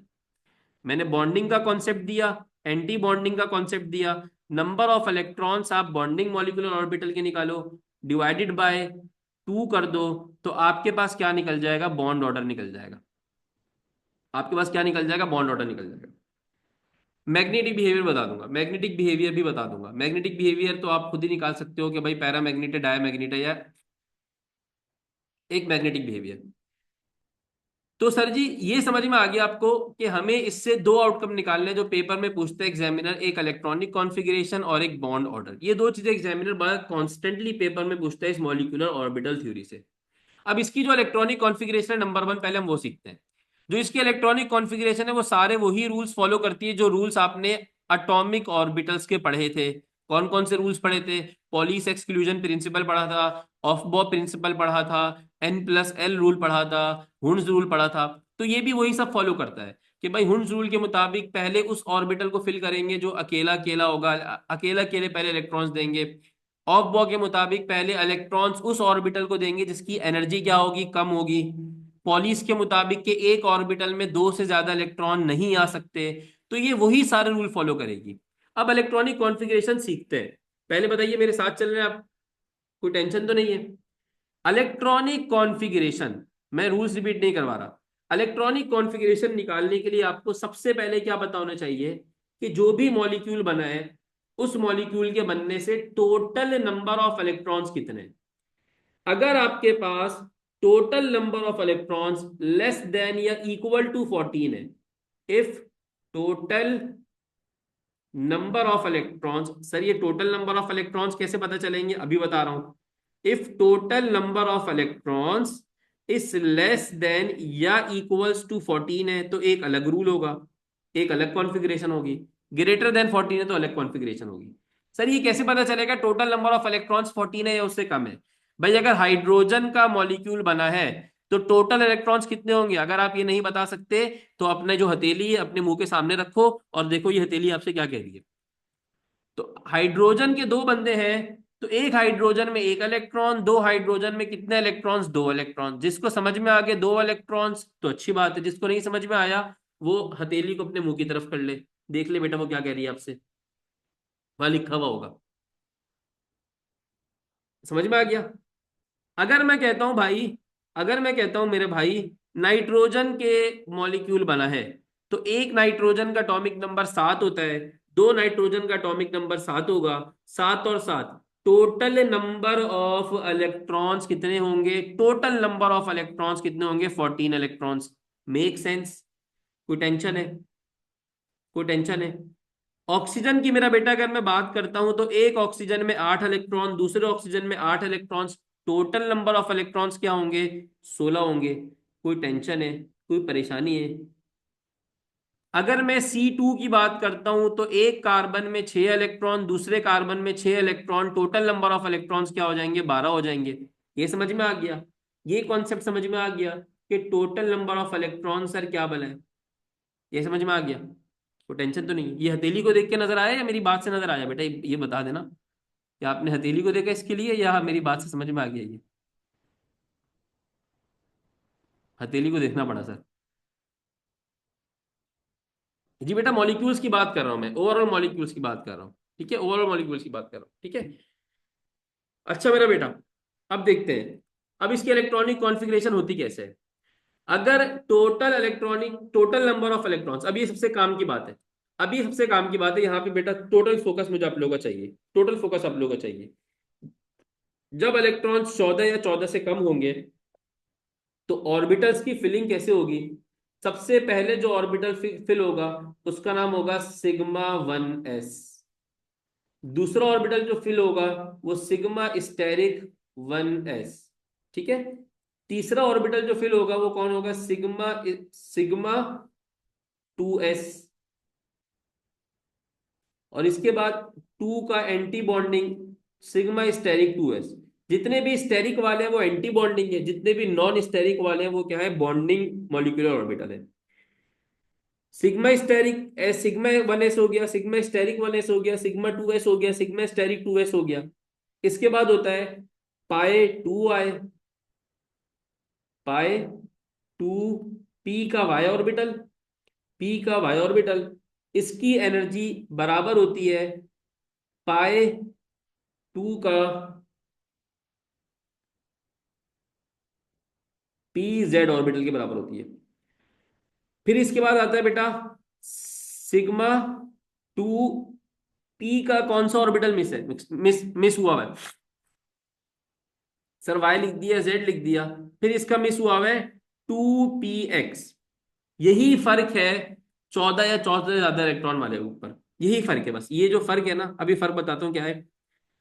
मैंने बॉन्डिंग का कॉन्सेप्ट दिया, एंटी बॉन्डिंग का कॉन्सेप्ट दिया, नंबर ऑफ इलेक्ट्रॉन्स आप बॉन्डिंग मॉलिक्यूलर ऑर्बिटल के निकालो, डिवाइडेड बाय 2 कर दो, तो आपके पास क्या निकल जाएगा? बॉन्ड ऑर्डर निकल जाएगा। आपके पास क्या निकल जाएगा? बॉन्ड ऑर्डर निकल जाएगा। मैग्नेटिक बिहेवियर बता दूंगा, मैग्नेटिक बिहेवियर भी बता दूंगा। मैग्नेटिक बिहेवियर तो आप खुद ही निकाल सकते हो कि भाई पैरामैग्नेट है, डायमैग्नेट है, या एक मैग्नेटिक बिहेवियर। तो सर जी ये समझ में आ गया आपको कि हमें इससे दो आउटकम निकालने हैं जो पेपर में पूछते हैं एग्जामिनर, एक इलेक्ट्रॉनिक कॉन्फ़िगरेशन और एक बॉन्ड ऑर्डर। ये दो चीजें एग्जामिनर बड़ा कॉन्स्टेंटली पेपर में पूछता है इस मॉलिक्यूलर ऑर्बिटल थ्योरी से। अब इसकी जो इलेक्ट्रॉनिक कॉन्फ़िगरेशन है नंबर वन, पहले हम वो सीखते हैं। जो इसकी इलेक्ट्रॉनिक कॉन्फ़िगरेशन है वो सारे वही रूल्स फॉलो करती है जो रूल्स आपने एटॉमिक ऑर्बिटल्स के पढ़े थे। कौन कौन से रूल्स पढ़े थे? पॉलीस एक्सक्लूजन प्रिंसिपल पढ़ा था, ऑफबॉ प्रिंसिपल पढ़ा था, N+L रूल पढ़ा था, हुंस रूल पढ़ा था। तो ये भी वही सब फॉलो करता है कि भाई हुंस रूल के मुताबिक पहले उस ऑर्बिटल को फिल करेंगे जो अकेला अकेला होगा, अकेला अकेले पहले इलेक्ट्रॉन्स देंगे। ऑफबॉ के मुताबिक पहले इलेक्ट्रॉन्स उस ऑर्बिटल को देंगे जिसकी एनर्जी क्या होगी? कम होगी। पॉलिस के मुताबिक के एक ऑर्बिटल में दो से ज्यादा इलेक्ट्रॉन नहीं आ सकते। तो ये वही सारे रूल फॉलो करेगी। अब इलेक्ट्रॉनिक कॉन्फ़िगरेशन सीखते हैं। पहले बताइए, मेरे साथ चल रहे हैं आप? कोई टेंशन तो नहीं है? इलेक्ट्रॉनिक कॉन्फ़िगरेशन, मैं रूल्स रिपीट नहीं करवा रहा। इलेक्ट्रॉनिक कॉन्फ़िगरेशन निकालने के लिए आपको सबसे पहले क्या पता होना चाहिए कि जो भी मॉलिक्यूल बना है उस मॉलिक्यूल के बनने से टोटल नंबर ऑफ इलेक्ट्रॉन्स कितने हैं। अगर आपके पास total number of electrons less than या इक्वल टू 14 है, if total number of electrons, sir ये टोटल नंबर ऑफ इलेक्ट्रॉन्स कैसे पता चलेंगे, अभी बता रहा हूं। If total number of electrons is less than या इक्वल्स टू 14 है तो एक अलग रूल होगा, एक अलग कॉन्फ़िगरेशन होगी। ग्रेटर देन 14 है तो अलग कॉन्फ़िगरेशन होगी। सर ये कैसे पता चलेगा टोटल नंबर ऑफ इलेक्ट्रॉन्स 14 है या उससे कम है? भाई अगर हाइड्रोजन का मॉलिक्यूल बना है तो टोटल इलेक्ट्रॉन्स कितने होंगे? अगर आप ये नहीं बता सकते तो अपने जो हथेली है अपने मुंह के सामने रखो और देखो ये हथेली आपसे क्या कह रही है। तो हाइड्रोजन के दो बंदे हैं तो एक हाइड्रोजन में एक इलेक्ट्रॉन, दो हाइड्रोजन में कितने इलेक्ट्रॉन्स? दो इलेक्ट्रॉन। जिसको समझ में आ गए दो इलेक्ट्रॉन्स तो अच्छी बात है, जिसको नहीं समझ में आया वो हथेली को अपने मुंह की तरफ कर ले, देख ले बेटा वो क्या कह रही है आपसे, वहां लिखा हुआ होगा। समझ में आ गया? अगर मैं कहता हूं भाई, अगर मैं कहता हूं मेरे भाई नाइट्रोजन के मॉलिक्यूल बना है तो एक नाइट्रोजन का एटॉमिक नंबर 7 होता है, दो नाइट्रोजन का एटॉमिक नंबर 7 होगा, 7 और 7 टोटल नंबर ऑफ इलेक्ट्रॉन्स कितने होंगे? टोटल नंबर ऑफ इलेक्ट्रॉन्स कितने होंगे? 14 इलेक्ट्रॉन्स। Make sense? कोई टेंशन है? कोई टेंशन है? ऑक्सीजन की मेरा बेटा अगर मैं बात करता हूं तो एक ऑक्सीजन में 8 इलेक्ट्रॉन, दूसरे ऑक्सीजन में 8 electrons, total number of electrons क्या होंगे? 16 होंगे। कोई टेंशन है? कोई परेशानी है? अगर मैं C2 की बात करता हूं तो एक कार्बन में 6 इलेक्ट्रॉन, दूसरे कार्बन में 6 electron, total number of electrons क्या हो जाएंगे? 12 हो जाएंगे। ये समझ में आ गया? ये कॉन्सेप्ट समझ में आ गया कि total number of electron sir क्या बना है? ये समझ में आ गया? कोई टेंशन तो नहीं? ये हथेली को देख के नजर आया या मेरी बात से नजर आया बेटा? ये बता देना कि आपने हथेली को देखा इसके लिए या मेरी बात से समझ में आ गया ये? हथेली को देखना पड़ा सर। जी बेटा मॉलिक्यूल्स की बात कर रहा हूं मैं, ओवरऑल मॉलिक्यूल्स की बात कर रहा हूँ, ठीक है, ओवरऑल मॉलिक्यूल्स की बात कर रहा हूँ, ठीक है। अच्छा मेरा बेटा, अब देखते हैं अब इसकी इलेक्ट्रॉनिक कॉन्फ़िगरेशन होती कैसे है। अगर टोटल नंबर ऑफ इलेक्ट्रॉन्स, अब ये सबसे काम की बात है, अब ये सबसे काम की बात है यहाँ पे बेटा, टोटल फोकस मुझे आप लोगों का चाहिए, टोटल फोकस आप लोगों का चाहिए। जब इलेक्ट्रॉन्स 14 या 14 से कम होंगे तो ऑर्बिटल्स की फिलिंग कैसे होगी? सबसे पहले जो ऑर्बिटल फिल होगा उसका नाम होगा σ1s। दूसरा ऑर्बिटल जो फिल होगा वो सिग्मा स्टेरिक 1s, ठीक है। तीसरा ऑर्बिटल जो फिल होगा वो कौन होगा? Sigma sigma 2s। और इसके बाद टू का anti bonding sigma steric 2s। जितने भी स्टेरिक वाले हैं वो एंटी बॉन्डिंग है, जितने भी नॉन स्टेरिक वाले हैं वो क्या है? बॉन्डिंग मॉलिक्यूलर ऑर्बिटल है। सिग्मा स्टेरिक सिग्मा 1s हो गया, सिग्मा स्टेरिक 1s हो गया, सिग्मा 2s हो गया, सिग्मा स्टेरिक 2s हो गया। इसके बाद होता है पाए 2i, पाए 2 पी का वाई ऑर्बिटल, पी का वाई ऑर्बिटल। इसकी एनर्जी बराबर होती है पाए 2 का पी जेड ऑर्बिटल के बराबर होती है। फिर इसके बाद आता है बेटा सिग्मा 2 पी का कौन सा ऑर्बिटल मिस है, मिस हुआ है? सर वाई लिख दिया, जेड लिख दिया, फिर इसका मिस हुआ है 2px। यही फर्क है 14 या 14 से ज्यादा इलेक्ट्रॉन वाले ऊपर, यही फर्क है बस। ये जो फर्क है ना, अभी फर्क बताता हूँ क्या है।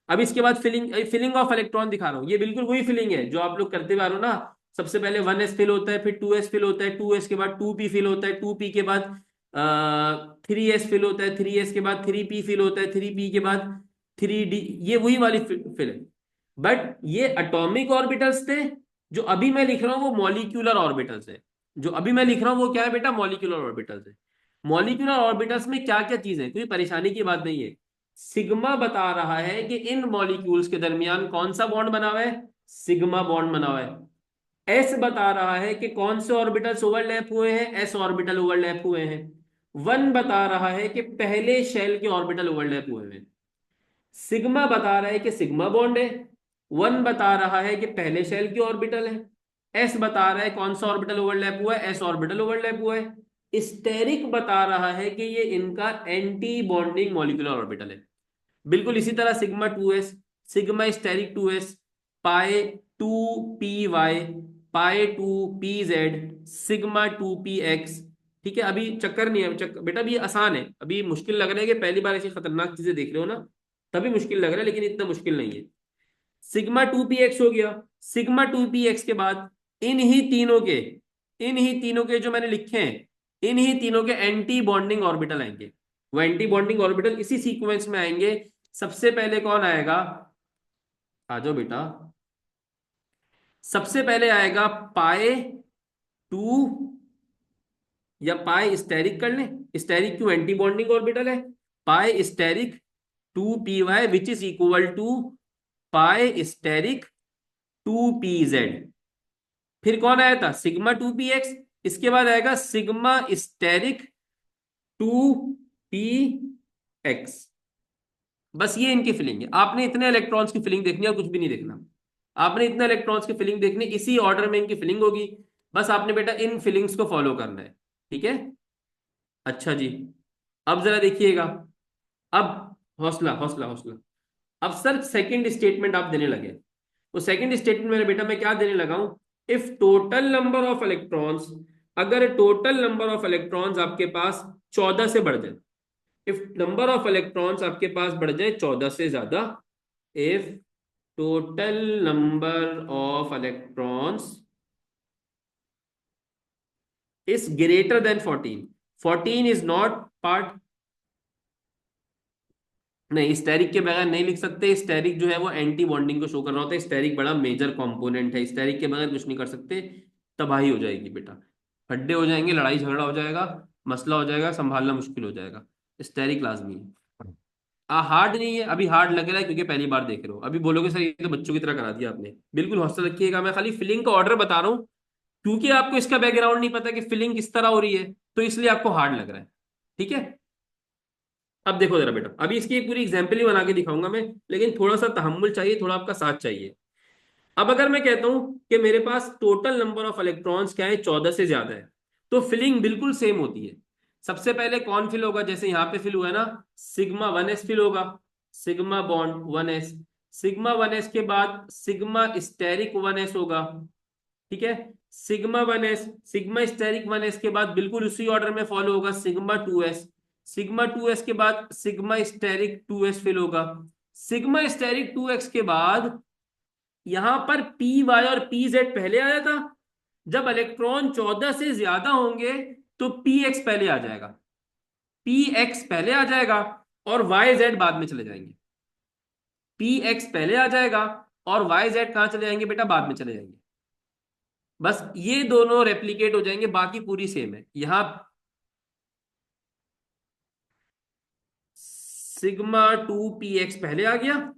अब इसके बाद फिलिंग ऑफ इलेक्ट्रॉन दिखा रहा हूँ, ये बिल्कुल वही फिलिंग है जो आप लोग करते हुए आ रहे हो ना। सबसे पहले 1s फिल होता है, फिर 2s फिल होता है, 2s के बाद 2p फिल होता है, 2p के बाद 3s फिल होता है, 3s के बाद 3p फिल होता है, 3p के बाद 3d। ये वही वाली फिल है, बट ये एटॉमिक ऑर्बिटल्स थे। जो अभी मैं लिख रहा हूँ वो मॉलिक्यूलर ऑर्बिटल्स है। जो अभी मैं लिख रहा हूँ वो क्या है बेटा? मॉलिक्यूलर ऑर्बिटल्स है। मॉलिक्यूलर ऑर्बिटल्स में क्या क्या चीज है, कोई परेशानी की बात नहीं है। सिग्मा बता रहा है कि इन मॉलिक्यूल्स के दरमियान कौन सा बॉन्ड बना हुआ है? सिग्मा बॉन्ड बना हुआ है। एस बता रहा है कि कौन से ऑर्बिटल्स ओवरलैप हुए हैं? एस ऑर्बिटल ओवरलैप हुए हैं। वन बता रहा है कि पहले शेल के ऑर्बिटल ओवरलैप हुए हैं। सिग्मा बता रहा है कि सिग्मा बॉन्ड है। वन बता रहा है कि पहले शेल की ऑर्बिटल है। एस बता रहा है कौन सा ऑर्बिटल ओवरलैप हुआ है, एस ऑर्बिटल ओवरलैप हुआ है। स्टेरिक बता रहा है कि ये इनका एंटी बॉन्डिंग मॉलिक्यूलर ऑर्बिटल है। बिल्कुल इसी तरह sigma 2s, sigma steric 2s, पाए 2py, पाए 2pz, सिग्मा 2px। ठीक है, अभी चक्कर नहीं है बेटा, अभी आसान है। अभी मुश्किल लग रहा है कि पहली बार ऐसी खतरनाक चीजें देख रहे हो ना, तभी मुश्किल लग रहा है, लेकिन इतना मुश्किल नहीं है। सिग्मा 2px हो गया। सिग्मा 2px के बाद इन्हीं तीनों के इन्हीं तीनों के जो मैंने लिखे हैं, इन्हीं तीनों के एंटी बॉन्डिंग ऑर्बिटल आएंगे। वो एंटी बॉन्डिंग ऑर्बिटल इसी सीक्वेंस में आएंगे। सबसे पहले कौन आएगा, आ जाओ बेटा। सबसे पहले आएगा पाए 2, या पाए स्टेरिक कर लें, स्टेरिक क्यों, एंटी बॉन्डिंग ऑर्बिटल है। Pi asterisk 2py which is equal to pi asterisk 2pz। फिर कौन आया था, सिग्मा 2px। इसके बाद आएगा सिग्मा स्टेरिक 2px। बस ये इनकी फिलिंग है। आपने इतने इलेक्ट्रॉन्स की फिलिंग देखनी है और कुछ भी नहीं देखना। आपने इतने इलेक्ट्रॉन्स की फिलिंग देखनी, इसी ऑर्डर में इनकी फिलिंग होगी। बस आपने बेटा इन फिलिंग्स को फॉलो करना है। ठीक है, अच्छा जी। अब जरा देखिएगा। अब हौसला हौसला हौसला। अब सर सेकंड स्टेटमेंट आप देने लगे। वो सेकंड स्टेटमेंट मेरे बेटा मैं क्या देने लगा हूं, if total number of electrons, अगर टोटल नंबर ऑफ इलेक्ट्रॉन्स आपके पास 14 से बढ़ जाए, इफ नंबर ऑफ इलेक्ट्रॉन्स आपके पास बढ़ जाए 14 से ज्यादा, if total number of electrons is greater than 14, 14 is not part, नहीं स्टेरिक के बगैर नहीं लिख सकते। स्टेरिक जो है वो एंटी बॉन्डिंग को शो कर रहा होता है। स्टेरिक बड़ा मेजर कंपोनेंट है, स्टेरिक के बगैर कुछ नहीं कर सकते। तबाही हो जाएगी बेटा, खड्डे हो जाएंगे, लड़ाई झगड़ा हो जाएगा, मसला हो जाएगा, संभालना मुश्किल हो जाएगा। स्टेरिक लाजमी है। हार्ड नहीं है, अभी हार्ड लग रहा है क्योंकि पहली बार देख रहे हो। अभी बोलोगे सर ये तो बच्चों की तरह करा दिया आपने। बिल्कुल हौसला रखिएगा, मैं खाली फिलिंग का ऑर्डर बता रहा हूँ, क्योंकि आपको इसका बैकग्राउंड नहीं पता कि फिलिंग किस तरह हो रही है, तो इसलिए आपको हार्ड लग रहा है। ठीक है, अब देखो जरा बेटा, अभी इसकी एक पूरी एग्जाम्पल ही बना के दिखाऊंगा मैं, लेकिन थोड़ा सा तहम्मुल चाहिए, थोड़ा आपका साथ चाहिए। अब अगर मैं कहता हूं कि मेरे पास टोटल नंबर ऑफ इलेक्ट्रॉन्स क्या है, 14 से ज्यादा है, तो फिलिंग बिल्कुल सेम होती है। सबसे पहले कौन फिल होगा, जैसे यहां पे फिल हुआ है ना, सिग्मा 1s फिल होगा, sigma bond 1s। Sigma 1s के बाद सिग्मा स्टेरिक 1s होगा। ठीक है, sigma 1s, sigma asterisk 1s के बाद बिल्कुल उसी ऑर्डर में फॉलो होगा सिग्मा 2s। सिग्मा 2s के बाद सिग्मा स्टेरिक 2s फिल होगा। सिग्मा स्टेरिक 2x के बाद यहां पर पी वाई और पी जेड पहले आया था। जब इलेक्ट्रॉन 14 से ज्यादा होंगे तो पी एक्स पहले आ जाएगा, पी एक्स पहले आ जाएगा, और वाई जेड बाद में चले जाएंगे। पी एक्स पहले आ जाएगा और वाई जेड कहां चले जाएंगे बेटा, बाद में चले जाएंगे। बस ये दोनों रेप्लिकेट हो जाएंगे, बाकी पूरी सेम है। यहां सिग्मा 2px पहले आ गया,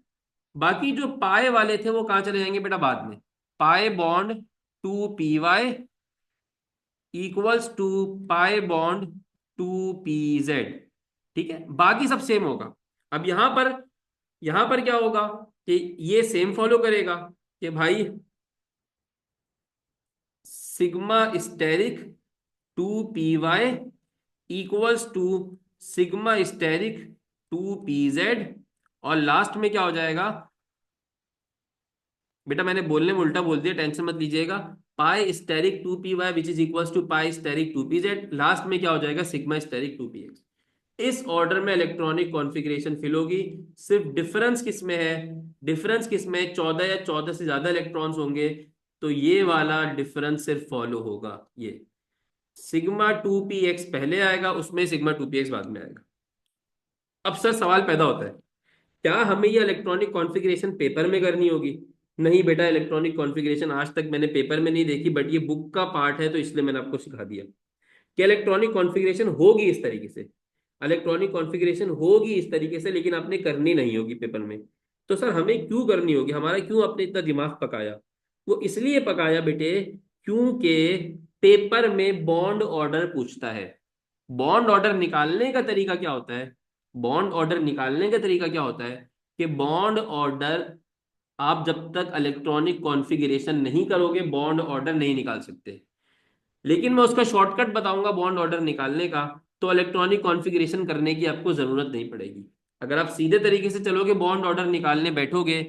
बाकी जो पाए वाले थे वो कहां चले जाएंगे बेटा, बाद में। Pi bond 2py equals to pi bond 2pz। ठीक है, बाकी सब सेम होगा। अब यहां पर क्या होगा कि ये सेम फॉलो करेगा कि भाई sigma asterisk 2py equals to sigma asterisk 2pz। और लास्ट में क्या हो जाएगा बेटा, मैंने बोलने में उल्टा बोल दिया, टेंशन मत लीजिएगा। Pi steric 2py which is equals to pi steric 2pz, last में क्या हो जाएगा, सिग्मा स्टेरिक 2px। इस ऑर्डर में इलेक्ट्रॉनिक कॉन्फ़िगरेशन फिल होगी। सिर्फ डिफरेंस किस में है, डिफरेंस किस में, 14 या 14 से ज्यादा इलेक्ट्रॉन्स होंगे तो ये वाला डिफरेंस सिर्फ फॉलो होगा। ये सिग्मा 2px पहले आएगा, उसमें सिग्मा 2px बाद में आएगा। अब सर सवाल पैदा होता है, क्या हमें ये इलेक्ट्रॉनिक कॉन्फ़िगरेशन पेपर में करनी होगी। नहीं बेटा, इलेक्ट्रॉनिक कॉन्फ़िगरेशन आज तक मैंने पेपर में नहीं देखी, बट ये बुक का पार्ट है तो इसलिए मैंने आपको सिखा दिया कि इलेक्ट्रॉनिक कॉन्फ़िगरेशन होगी इस तरीके से। इलेक्ट्रॉनिक कॉन्फ़िगरेशन होगी इस तरीके से, लेकिन आपने करनी नहीं होगी पेपर में। तो सर हमें क्यों करनी होगी, हमारा क्यों आपने इतना दिमाग पकाया। वो इसलिए पकाया बेटे क्योंकि पेपर में बॉन्ड ऑर्डर पूछता है। बॉन्ड ऑर्डर निकालने का तरीका क्या होता है, बॉन्ड ऑर्डर निकालने का तरीका क्या होता है कि बॉन्ड ऑर्डर आप जब तक इलेक्ट्रॉनिक कॉन्फ़िगरेशन नहीं करोगे बॉन्ड ऑर्डर नहीं निकाल सकते। लेकिन मैं उसका शॉर्टकट बताऊंगा बॉन्ड ऑर्डर निकालने का, तो इलेक्ट्रॉनिक कॉन्फ़िगरेशन करने की आपको जरूरत नहीं पड़ेगी। अगर आप सीधे तरीके से चलोगे बॉन्ड ऑर्डर निकालने बैठोगे,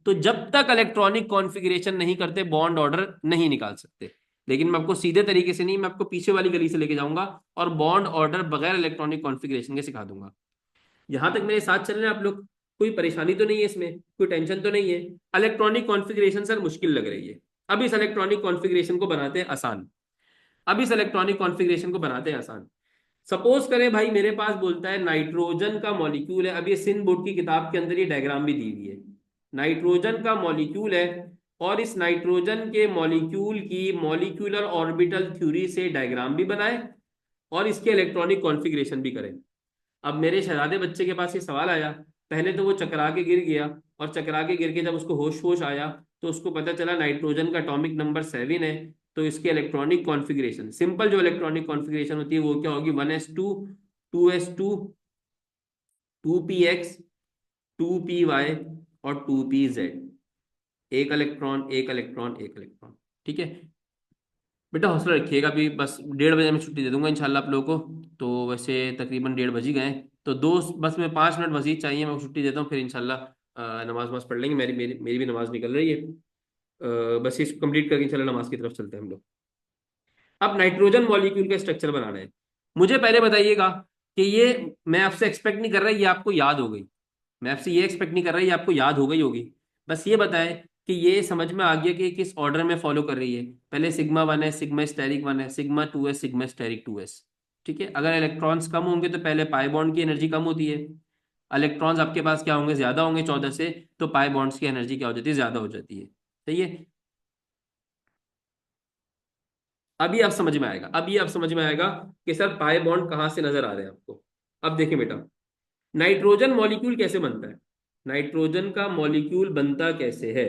तो जब तक इलेक्ट्रॉनिक कॉन्फ़िगरेशन नहीं करते बॉन्ड ऑर्डर नहीं निकाल सकते। लेकिन मैं आपको सीधे तरीके से नहीं, मैं आपको पीछे वाली गली से लेके जाऊंगा और बॉन्ड ऑर्डर बगैर इलेक्ट्रॉनिक कॉन्फ़िगरेशन के सिखा दूंगा। यहां तक मेरे साथ चल रहे हैं आप लोग? कोई परेशानी तो नहीं है इसमें, कोई टेंशन तो नहीं है? इलेक्ट्रॉनिक कॉन्फ़िगरेशन सर मुश्किल लग रही है। अब इस इलेक्ट्रॉनिक कॉन्फ़िगरेशन को बनाते हैं आसान। अब इस इलेक्ट्रॉनिक कॉन्फ़िगरेशन को बनाते हैं आसान। सपोज करें भाई मेरे पास बोलता है नाइट्रोजन का मॉलिक्यूल है। अब ये सिन बोर्ड की किताब के अंदर ये डायग्राम भी दी हुई है। नाइट्रोजन का मॉलिक्यूल है और इस नाइट्रोजन के मॉलिक्यूल की मॉलिक्यूलर ऑर्बिटल थ्योरी से डायग्राम भी बनाए और इसके इलेक्ट्रॉनिक कॉन्फ़िगरेशन भी करें। अब मेरे शहजादे बच्चे के पास ये सवाल आया। पहले तो वो चकरा के गिर गया, और चकरा के गिर के जब उसको होश होश आया तो उसको पता चला नाइट्रोजन का एटॉमिक नंबर 7 है। तो इसके इलेक्ट्रॉनिक कॉन्फ़िगरेशन, सिंपल जो इलेक्ट्रॉनिक कॉन्फ़िगरेशन होती है वो क्या होगी? 1s2, 2s2, 2px, 2py और 2pz। एक इलेक्ट्रॉन एक इलेक्ट्रॉन एक इलेक्ट्रॉन। ठीक है बेटा, हौसला रखिएगा। अभी बस 1:30 बजे मैं छुट्टी दे दूंगा इंशाल्लाह आप लोगों को। तो वैसे तकरीबन 1:30 बज ही गए हैं, तो दो बस में 5 मिनट मजीद चाहिए, मैं छुट्टी देता हूँ फिर इंशाल्लाह नमाज वमाज पढ़ लेंगे। मेरी भी नमाज निकल रही है। बस इसको कंप्लीट करके इंशाल्लाह नमाज की तरफ चलते हैं हम लोग। अब नाइट्रोजन मॉलिक्यूल का स्ट्रक्चर बनाना है। मुझे पहले बताइएगा कि ये, मैं आपसे एक्सपेक्ट नहीं कर रहा ये आपको याद हो गई। मैं आपसे ये एक्सपेक्ट नहीं कर रहा ये आपको याद हो गई होगी। बस ये बताएं कि ये समझ में आ गया कि किस ऑर्डर में फॉलो कर रही है। पहले सिग्मा 1 है, सिग्मा स्टेरिक 1 है, सिग्मा 2 है, सिग्मा स्टेरिक 2s। ठीक है, अगर इलेक्ट्रॉन्स कम होंगे तो पहले पाई बॉन्ड की एनर्जी कम होती है। इलेक्ट्रॉन्स आपके पास क्या होंगे? ज्यादा होंगे 14 से, तो पाई बॉन्ड्स की एनर्जी क्या हो जाती है? ज्यादा हो जाती है। सही है। अभी आप समझ में आएगा, अभी आप समझ में आएगा कि सर पाई बॉन्ड कहाँ से नजर आ रहे हैं आपको। अब देखिए बेटा, नाइट्रोजन मॉलिक्यूल कैसे बनता है? नाइट्रोजन का मॉलिक्यूल बनता कैसे है?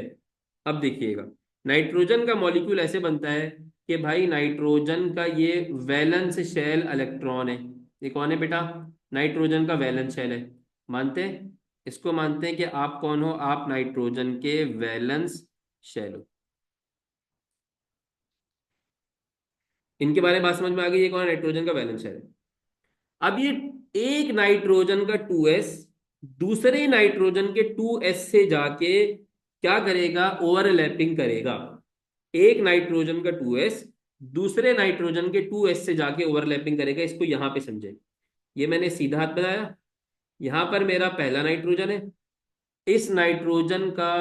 अब देखिएगा, नाइट्रोजन का मॉलिक्यूल ऐसे बनता है कि भाई नाइट्रोजन का ये वैलेंस शेल इलेक्ट्रॉन है। ये कौन है बेटा? नाइट्रोजन का वैलेंस शेल है। मानते हैं? इसको मानते हैं कि आप कौन हो? आप नाइट्रोजन के वैलेंस शेल हो। इनके बारे में बात समझ में आ गई? ये कौन है? नाइट्रोजन का वैलेंस शेल है। अब ये एक नाइट्रोजन का 2s दूसरे नाइट्रोजन के 2s से जाके क्या करेगा? ओवरलैपिंग करेगा। एक नाइट्रोजन का 2s दूसरे नाइट्रोजन के 2s से जाके ओवरलैपिंग करेगा। इसको यहां पे समझे, ये मैंने सीधा हाथ बनाया। यहां पर मेरा पहला नाइट्रोजन है। इस नाइट्रोजन का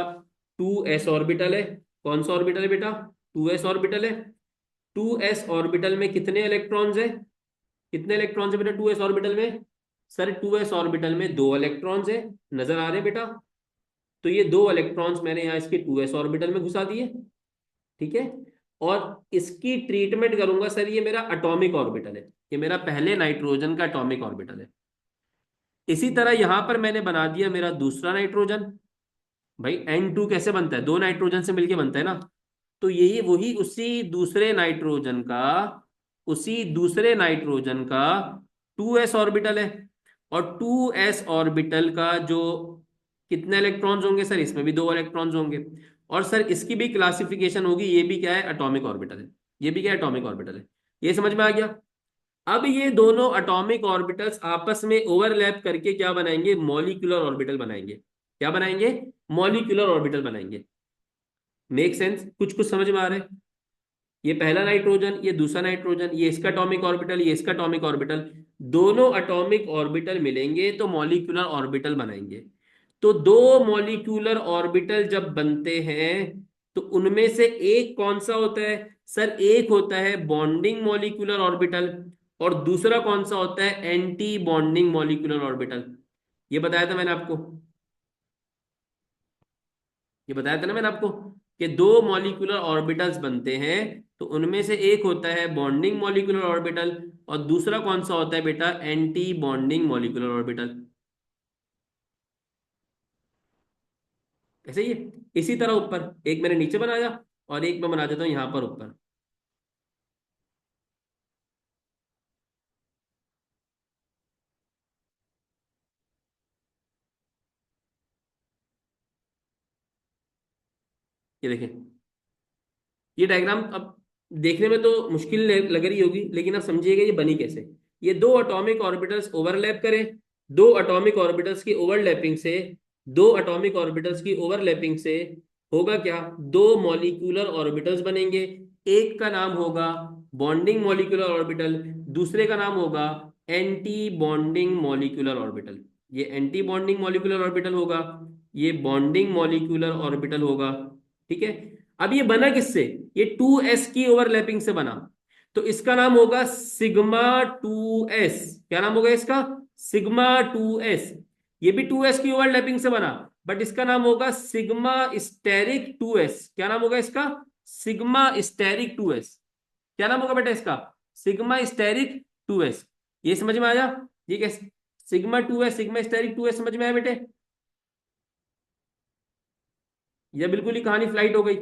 2s ऑर्बिटल है। कौन सा ऑर्बिटल है बेटा? 2s ऑर्बिटल है। 2s ऑर्बिटल में कितने इलेक्ट्रॉन्स है? कितने इलेक्ट्रॉन्स है बेटा 2s ऑर्बिटल में? सर 2s ऑर्बिटल में दो इलेक्ट्रॉन्स है। नजर आ रहे हैं बेटा? तो ये दो इलेक्ट्रॉन्स मैंने यहाँ इसके 2s ऑर्बिटल में घुसा दिए। ठीक है, और इसकी ट्रीटमेंट करूंगा सर, ये मेरा एटॉमिक ऑर्बिटल है। ये मेरा पहले नाइट्रोजन का एटॉमिक ऑर्बिटल है। इसी तरह यहां पर मैंने बना दिया मेरा दूसरा नाइट्रोजन। भाई N2 कैसे बनता है? दो नाइट्रोजन से मिलके बनता है ना। तो यही वही उसी दूसरे नाइट्रोजन का 2s ऑर्बिटल है। और 2s ऑर्बिटल का जो कितने इलेक्ट्रॉन्स होंगे सर? इसमें भी दो इलेक्ट्रॉन्स होंगे। और सर इसकी भी क्लासिफिकेशन होगी, ये भी क्या है? एटॉमिक ऑर्बिटल है। ये भी क्या है? एटॉमिक ऑर्बिटल है। ये समझ में आ गया? अब ये दोनों एटॉमिक ऑर्बिटल्स आपस में ओवरलैप करके क्या बनाएंगे? मॉलिक्यूलर ऑर्बिटल बनाएंगे। क्या बनाएंगे? मॉलिक्यूलर ऑर्बिटल बनाएंगे। Make sense? कुछ कुछ समझ में आ रहा है? ये पहला नाइट्रोजन, ये दूसरा नाइट्रोजन, ये इसका एटॉमिक ऑर्बिटल, ये इसका एटॉमिक ऑर्बिटल, दोनों एटॉमिक ऑर्बिटल मिलेंगे तो मॉलिक्यूलर ऑर्बिटल बनाएंगे। तो दो मॉलिक्यूलर ऑर्बिटल जब बनते हैं तो उनमें से एक कौन सा होता है? सर एक होता है बॉन्डिंग मॉलिक्यूलर ऑर्बिटल, और दूसरा कौन सा होता है? Anti bonding molecular orbital. ये बताया था मैंने आपको। ये बताया था ना मैंने आपको कि दो मॉलिक्यूलर ऑर्बिटल्स बनते हैं तो उनमें से एक होता है बॉन्डिंग मॉलिक्यूलर ऑर्बिटल, और दूसरा कौन सा होता है बेटा? Anti bonding molecular orbital. ऐसे ही है। इसी तरह ऊपर एक मैंने नीचे बनाया और एक मैं बना देता हूं यहां पर ऊपर। ये देखें, ये डायग्राम अब देखने में तो मुश्किल लग रही होगी, लेकिन आप समझिएगा ये बनी कैसे। ये दो एटॉमिक ऑर्बिटल्स ओवरलैप करें, दो एटॉमिक ऑर्बिटल्स की ओवरलैपिंग से, दो एटॉमिक ऑर्बिटल्स की ओवरलैपिंग से होगा क्या, दो मॉलिक्यूलर ऑर्बिटल्स बनेंगे। एक का नाम होगा बॉन्डिंग मॉलिक्यूलर ऑर्बिटल, दूसरे का नाम होगा एंटी बॉन्डिंग मॉलिक्यूलर ऑर्बिटल। ये एंटी बॉन्डिंग मॉलिक्यूलर ऑर्बिटल होगा, ये बॉन्डिंग मॉलिक्यूलर ऑर्बिटल होगा। ठीक है। अब ये बना किससे, ये 2s की ओवरलैपिंग से बना, तो इसका नाम होगा सिग्मा 2s। क्या नाम होगा इसका, सिग्मा 2s। ये भी 2s की ओवरलैपिंग से बना, बट इसका नाम होगा सिग्मा स्टेरिक 2s। क्या नाम होगा इसका, सिग्मा स्टेरिक 2s। क्या नाम होगा बेटा इसका, सिग्मा स्टेरिक 2s। ये समझ में आया, ये कैसे, sigma 2s sigma steric 2s समझ में आया बेटे, या बिल्कुल ही कहानी फ्लाइट हो गई।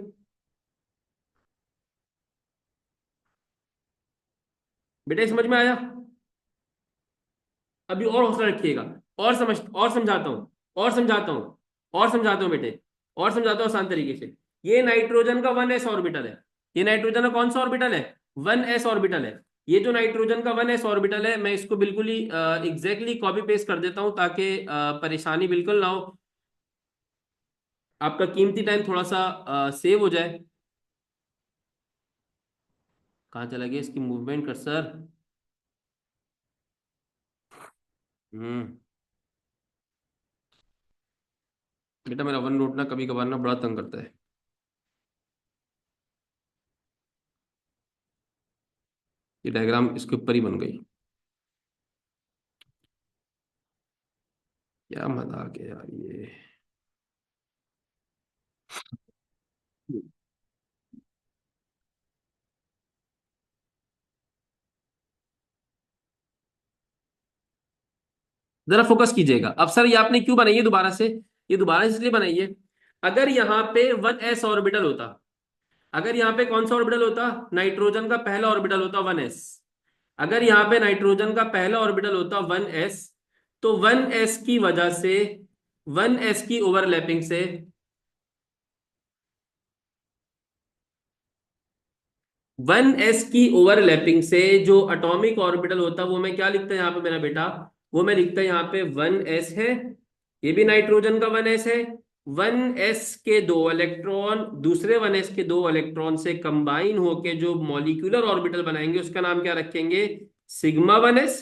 बेटा ये समझ में आया, अभी और हौसला रखिएगा, और समझ, और समझाता हूं, और समझाता हूं, और समझाता हूं बेटे, और समझाता हूं आसान तरीके से। ये नाइट्रोजन का 1s ऑर्बिटल है, ये नाइट्रोजन का कौन सा ऑर्बिटल है, 1s ऑर्बिटल है। ये जो नाइट्रोजन का 1s ऑर्बिटल है, मैं इसको बिल्कुल ही एग्जैक्टली कॉपी पेस्ट कर देता हूं ताकि परेशानी बिल्कुल ना हो, आपका कीमती टाइम थोड़ा सा सेव हो जाए। कहाँ चला गया इसकी मूवमेंट कर्सर। हम्म। बेटा मेरा वन नोट ना कभी कभार ना बड़ा तंग करता है। ये डायग्राम इसके ऊपर ही बन गई, क्या मजाक है यार ये। जरा फोकस कीजिएगा। अब सर ये आपने क्यों बनाई है दोबारा से, ये दोबारा इसलिए बनाई है, अगर यहाँ पे 1s ऑर्बिटल होता, अगर यहाँ पे कौन सा ऑर्बिटल होता, नाइट्रोजन का पहला ऑर्बिटल होता 1s, अगर यहाँ पे नाइट्रोजन का पहला ऑर्बिटल होता 1s, तो 1s की वजह से, 1s की ओवरलैपिंग से, 1s की ओवरलैपिंग से जो एटॉमिक ऑर्बिटल होता वो मैं क्या लिखता यहाँ पे मेरा बेटा, वो मैं लिखता यहाँ पे 1s है, ये भी नाइट्रोजन का 1s है। 1s के दो इलेक्ट्रॉन दूसरे 1s के दो इलेक्ट्रॉन से कंबाइन होके जो मॉलिक्यूलर ऑर्बिटल बनाएंगे उसका नाम क्या रखेंगे, सिग्मा 1s।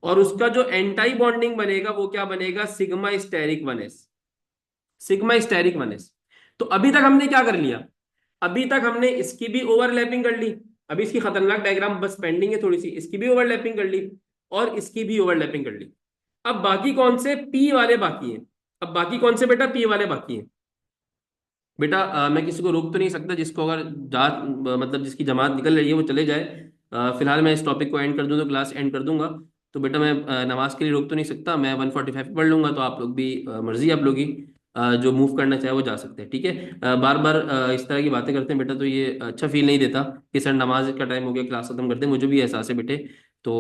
और उसका जो एंटाई बॉन्डिंग बनेगा वो क्या बनेगा, sigma asterisk 1s, sigma asterisk 1s। तो अभी तक हमने क्या कर लिया, अभी तक हमने इसकी भी ओवरलैपिंग कर ली, अभी इसकी खतरनाक डायग्राम बस पेंडिंग है थोड़ी सी, इसकी भी ओवरलैपिंग कर ली और इसकी भी ओवरलैपिंग कर ली। अब बाकी कौन से, पी वाले बाकी हैं। अब बाकी कौन से बेटा, पी वाले बाकी हैं। बेटा मैं किसी को रोक तो नहीं सकता, जिसको अगर मतलब जिसकी जमात निकल रही है वो चले जाए। फिलहाल मैं इस टॉपिक को एंड कर दूं तो क्लास एंड कर दूंगा। तो बेटा मैं नमाज के लिए रोक तो नहीं सकता, मैं 145 पढ़ लूंगा, तो आप लोग भी मर्जी आप लोग की, जो मूव करना चाहे वो जा सकते हैं। ठीक है, बार बार इस तरह की बातें करते हैं बेटा तो ये अच्छा फील नहीं देता कि सर नमाज का टाइम हो गया क्लास खत्म करते हैं, मुझे भी एहसास है बेटे। तो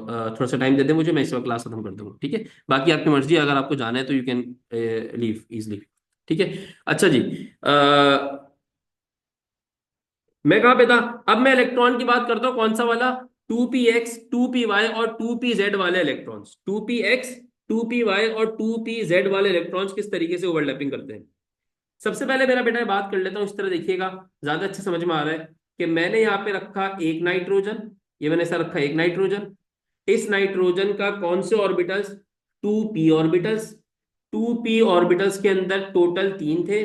थोड़ा सा टाइम दे दें मुझे, मैं इस वक्त क्लास खत्म कर दूंगा। ठीक है, बाकी आपकी मर्जी है, अगर आपको जाना है तो यू कैन लीव इजली। ठीक है। अच्छा जी, मैं कहाँ पे था, अब मैं इलेक्ट्रॉन की बात करता हूँ, कौन सा वाला, 2px 2py और 2pz वाले इलेक्ट्रॉन्स, 2px 2py और 2pz वाले इलेक्ट्रॉन्स किस तरीके से ओवरलैपिंग करते हैं। सबसे पहले मेरा बेटा बात कर लेता हूँ, इस तरह देखिएगा, ज्यादा अच्छे समझ में आ रहा है कि मैंने यहाँ पे रखा एक नाइट्रोजन, ये मैंने ऐसा रखा एक नाइट्रोजन, इस नाइट्रोजन का कौन से orbitals, 2p orbitals, 2p orbitals के अंदर टोटल तीन थे,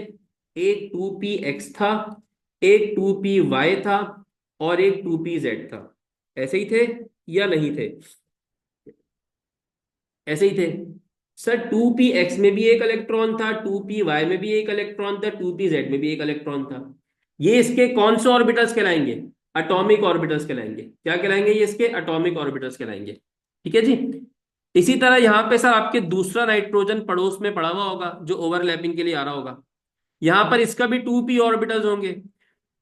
एक 2px था, एक 2py था, और एक 2pz था। ऐसे ही थे या नहीं थे, ऐसे ही थे। सर 2px में भी एक इलेक्ट्रॉन था, 2py में भी एक इलेक्ट्रॉन था, 2pz में भी एक इलेक्ट्रॉन था। ये इसके कौन से ऑर्बिटल्स कहलाएंगे, एटॉमिक ऑर्बिटल्स कहलाएंगे। क्या कहलाएंगे, ये इसके एटॉमिक ऑर्बिटल्स कहलाएंगे। ठीक है जी। इसी तरह यहां पे सर आपके दूसरा नाइट्रोजन पड़ोस में पड़ा हुआ होगा जो ओवरलैपिंग के लिए आ रहा होगा, यहां पर इसका भी 2p ऑर्बिटल्स होंगे,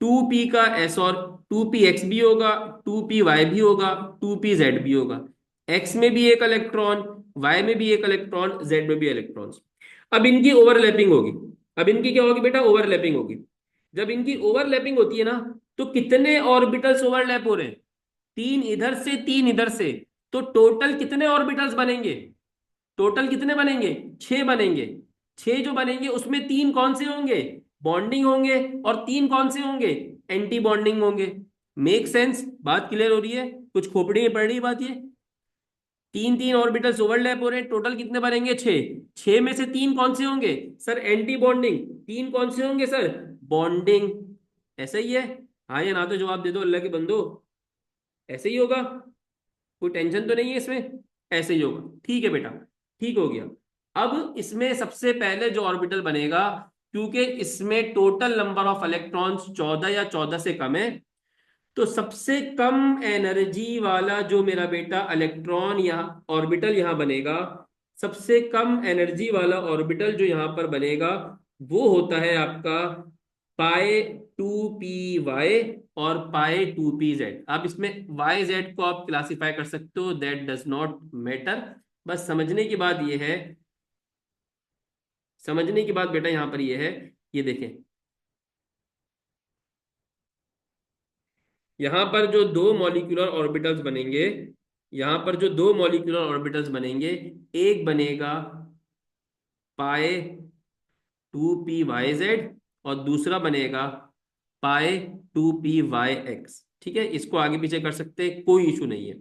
2p का s और 2px भी होगा, 2py भी होगा, 2pz भी होगा। x में भी एक इलेक्ट्रॉन, y में भी एक इलेक्ट्रॉन, z में भी इलेक्ट्रॉन्स। अब इनकी ओवरलैपिंग होगी, अब इनकी क्या होगी बेटा, ओवरलैपिंग होगी। जब इनकी ओवरलैपिंग होती है ना, तो कितने ऑर्बिटल्स ओवरलैप हो रहे हैं? 3 इधर से 3 इधर से। तो टोटल कितने ऑर्बिटल्स बनेंगे? टोटल कितने बनेंगे? 6 बनेंगे। 6 जो बनेंगे उसमें 3 कौन से होंगे? बॉन्डिंग होंगे। और 3 कौन से होंगे? एंटी बॉन्डिंग होंगे। Make sense? बात क्लियर हो रही है? कुछ खोपड़ी में पड़ रही बात ये? 3 3 ऑर्बिटल्स ओवरलैप हो रहे हैं, टोटल कितने बनेंगे? 6। 6 में से 3 कौन से होंगे? Sir anti bonding. 3 कौन से होंगे सर? बॉन्डिंग। ऐसा ही है? हाँ या ना तो जवाब दे दो अल्लाह के बंदो। ऐसे ही होगा? कोई टेंशन तो नहीं है इसमें? ऐसे ही होगा, ठीक है बेटा। ठीक हो गया। अब इसमें सबसे पहले जो ऑर्बिटल बनेगा, क्योंकि इसमें टोटल नंबर ऑफ इलेक्ट्रॉन्स 14 या 14 से कम है, तो सबसे कम एनर्जी वाला जो मेरा बेटा इलेक्ट्रॉन यहाँ ऑर्बिटल यहाँ बनेगा, सबसे कम एनर्जी वाला ऑर्बिटल जो यहाँ पर बनेगा, वो होता है आपका पाई 2p y और पाई 2p z। अब इसमें वाई जेड को आप क्लासिफाई कर सकते हो, दैट डज नॉट मैटर। बस समझने की बात यह है, समझने की बात बेटा यहां पर यह है, ये देखें, यहां पर जो दो मॉलिक्यूलर ऑर्बिटल्स बनेंगे, यहां पर जो दो मॉलिक्यूलर ऑर्बिटल्स बनेंगे, एक बनेगा पाई 2p y z और दूसरा बनेगा पाई 2p y x। ठीक है, इसको आगे पीछे कर सकते हैं, कोई इशू नहीं है।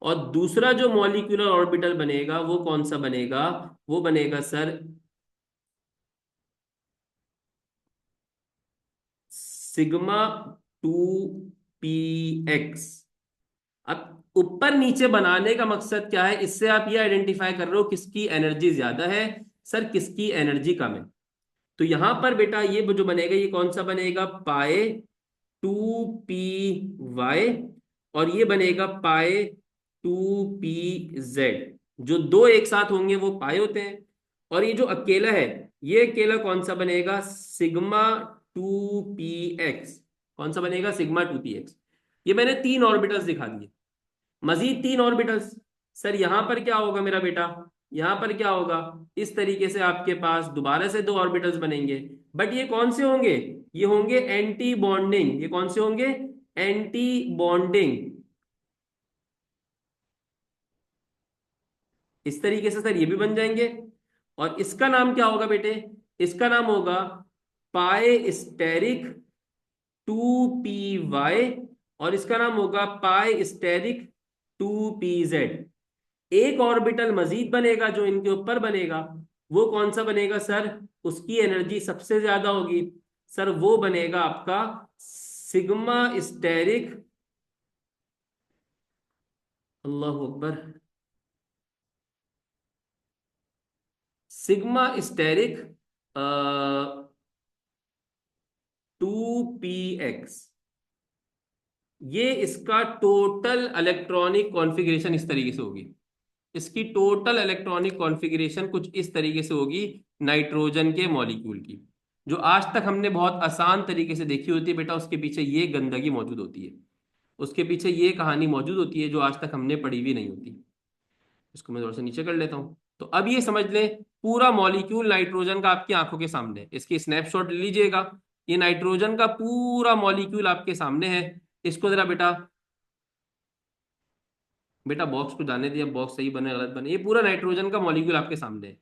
और दूसरा जो मॉलिक्यूलर ऑर्बिटल बनेगा वो कौन सा बनेगा? वो बनेगा सर सिग्मा 2p x। अब ऊपर नीचे बनाने का मकसद क्या है? इससे आप ये आइडेंटिफाई कर रहे हो किसकी एनर्जी ज्यादा है, सर किसकी एनर्जी कम है। तो यहां पर बेटा ये जो बनेगा, ये कौन सा बनेगा? पाए 2p y। और ये बनेगा पाए 2p z। जो दो एक साथ होंगे वो पाए होते हैं। और ये जो अकेला है, ये अकेला कौन सा बनेगा? Sigma 2p x। कौन सा बनेगा? Sigma 2p x। ये मैंने 3 ऑर्बिटल्स दिखा दिए, मजीद 3 ऑर्बिटल्स। सर यहां पर क्या होगा मेरा बेटा? यहां पर क्या होगा? इस तरीके से आपके पास दोबारा से 2 ऑर्बिटल्स बनेंगे। बट ये कौन से होंगे? ये होंगे एंटी बॉन्डिंग। ये कौन से होंगे? Anti bonding. इस तरीके से सर ये भी बन जाएंगे। और इसका नाम क्या होगा बेटे? इसका नाम होगा पाई स्टेरिक 2p y। और इसका नाम होगा पाई स्टेरिक 2p z। एक ऑर्बिटल मजीद बनेगा जो इनके ऊपर बनेगा, वो कौन सा बनेगा सर? उसकी एनर्जी सबसे ज्यादा होगी। सर वो बनेगा आपका सिग्मा स्टेरिक, अल्लाह अकबर, सिग्मा स्टेरिक 2p x। ये इसका टोटल इलेक्ट्रॉनिक कॉन्फ़िगरेशन इस तरीके से होगी। इसकी टोटल इलेक्ट्रॉनिक कॉन्फ़िगरेशन कुछ इस तरीके से होगी नाइट्रोजन के मॉलिक्यूल की। जो आज तक हमने बहुत आसान तरीके से देखी होती है बेटा, उसके पीछे ये गंदगी मौजूद होती है, उसके पीछे ये कहानी मौजूद होती है जो आज तक हमने पढ़ी भी नहीं होती। इसको मैं थोड़ा सा नीचे कर लेता हूँ। तो अब ये समझ लें, पूरा मॉलिक्यूल नाइट्रोजन का आपकी आंखों के सामने है। इसकी स्नैपशॉट ले लीजिएगा। ये नाइट्रोजन का पूरा मॉलिक्यूल आपके सामने है। इसको जरा बेटा, बेटा बॉक्स को जाने दिया, बॉक्स सही बने गलत बने, ये पूरा नाइट्रोजन का मॉलिक्यूल आपके सामने है।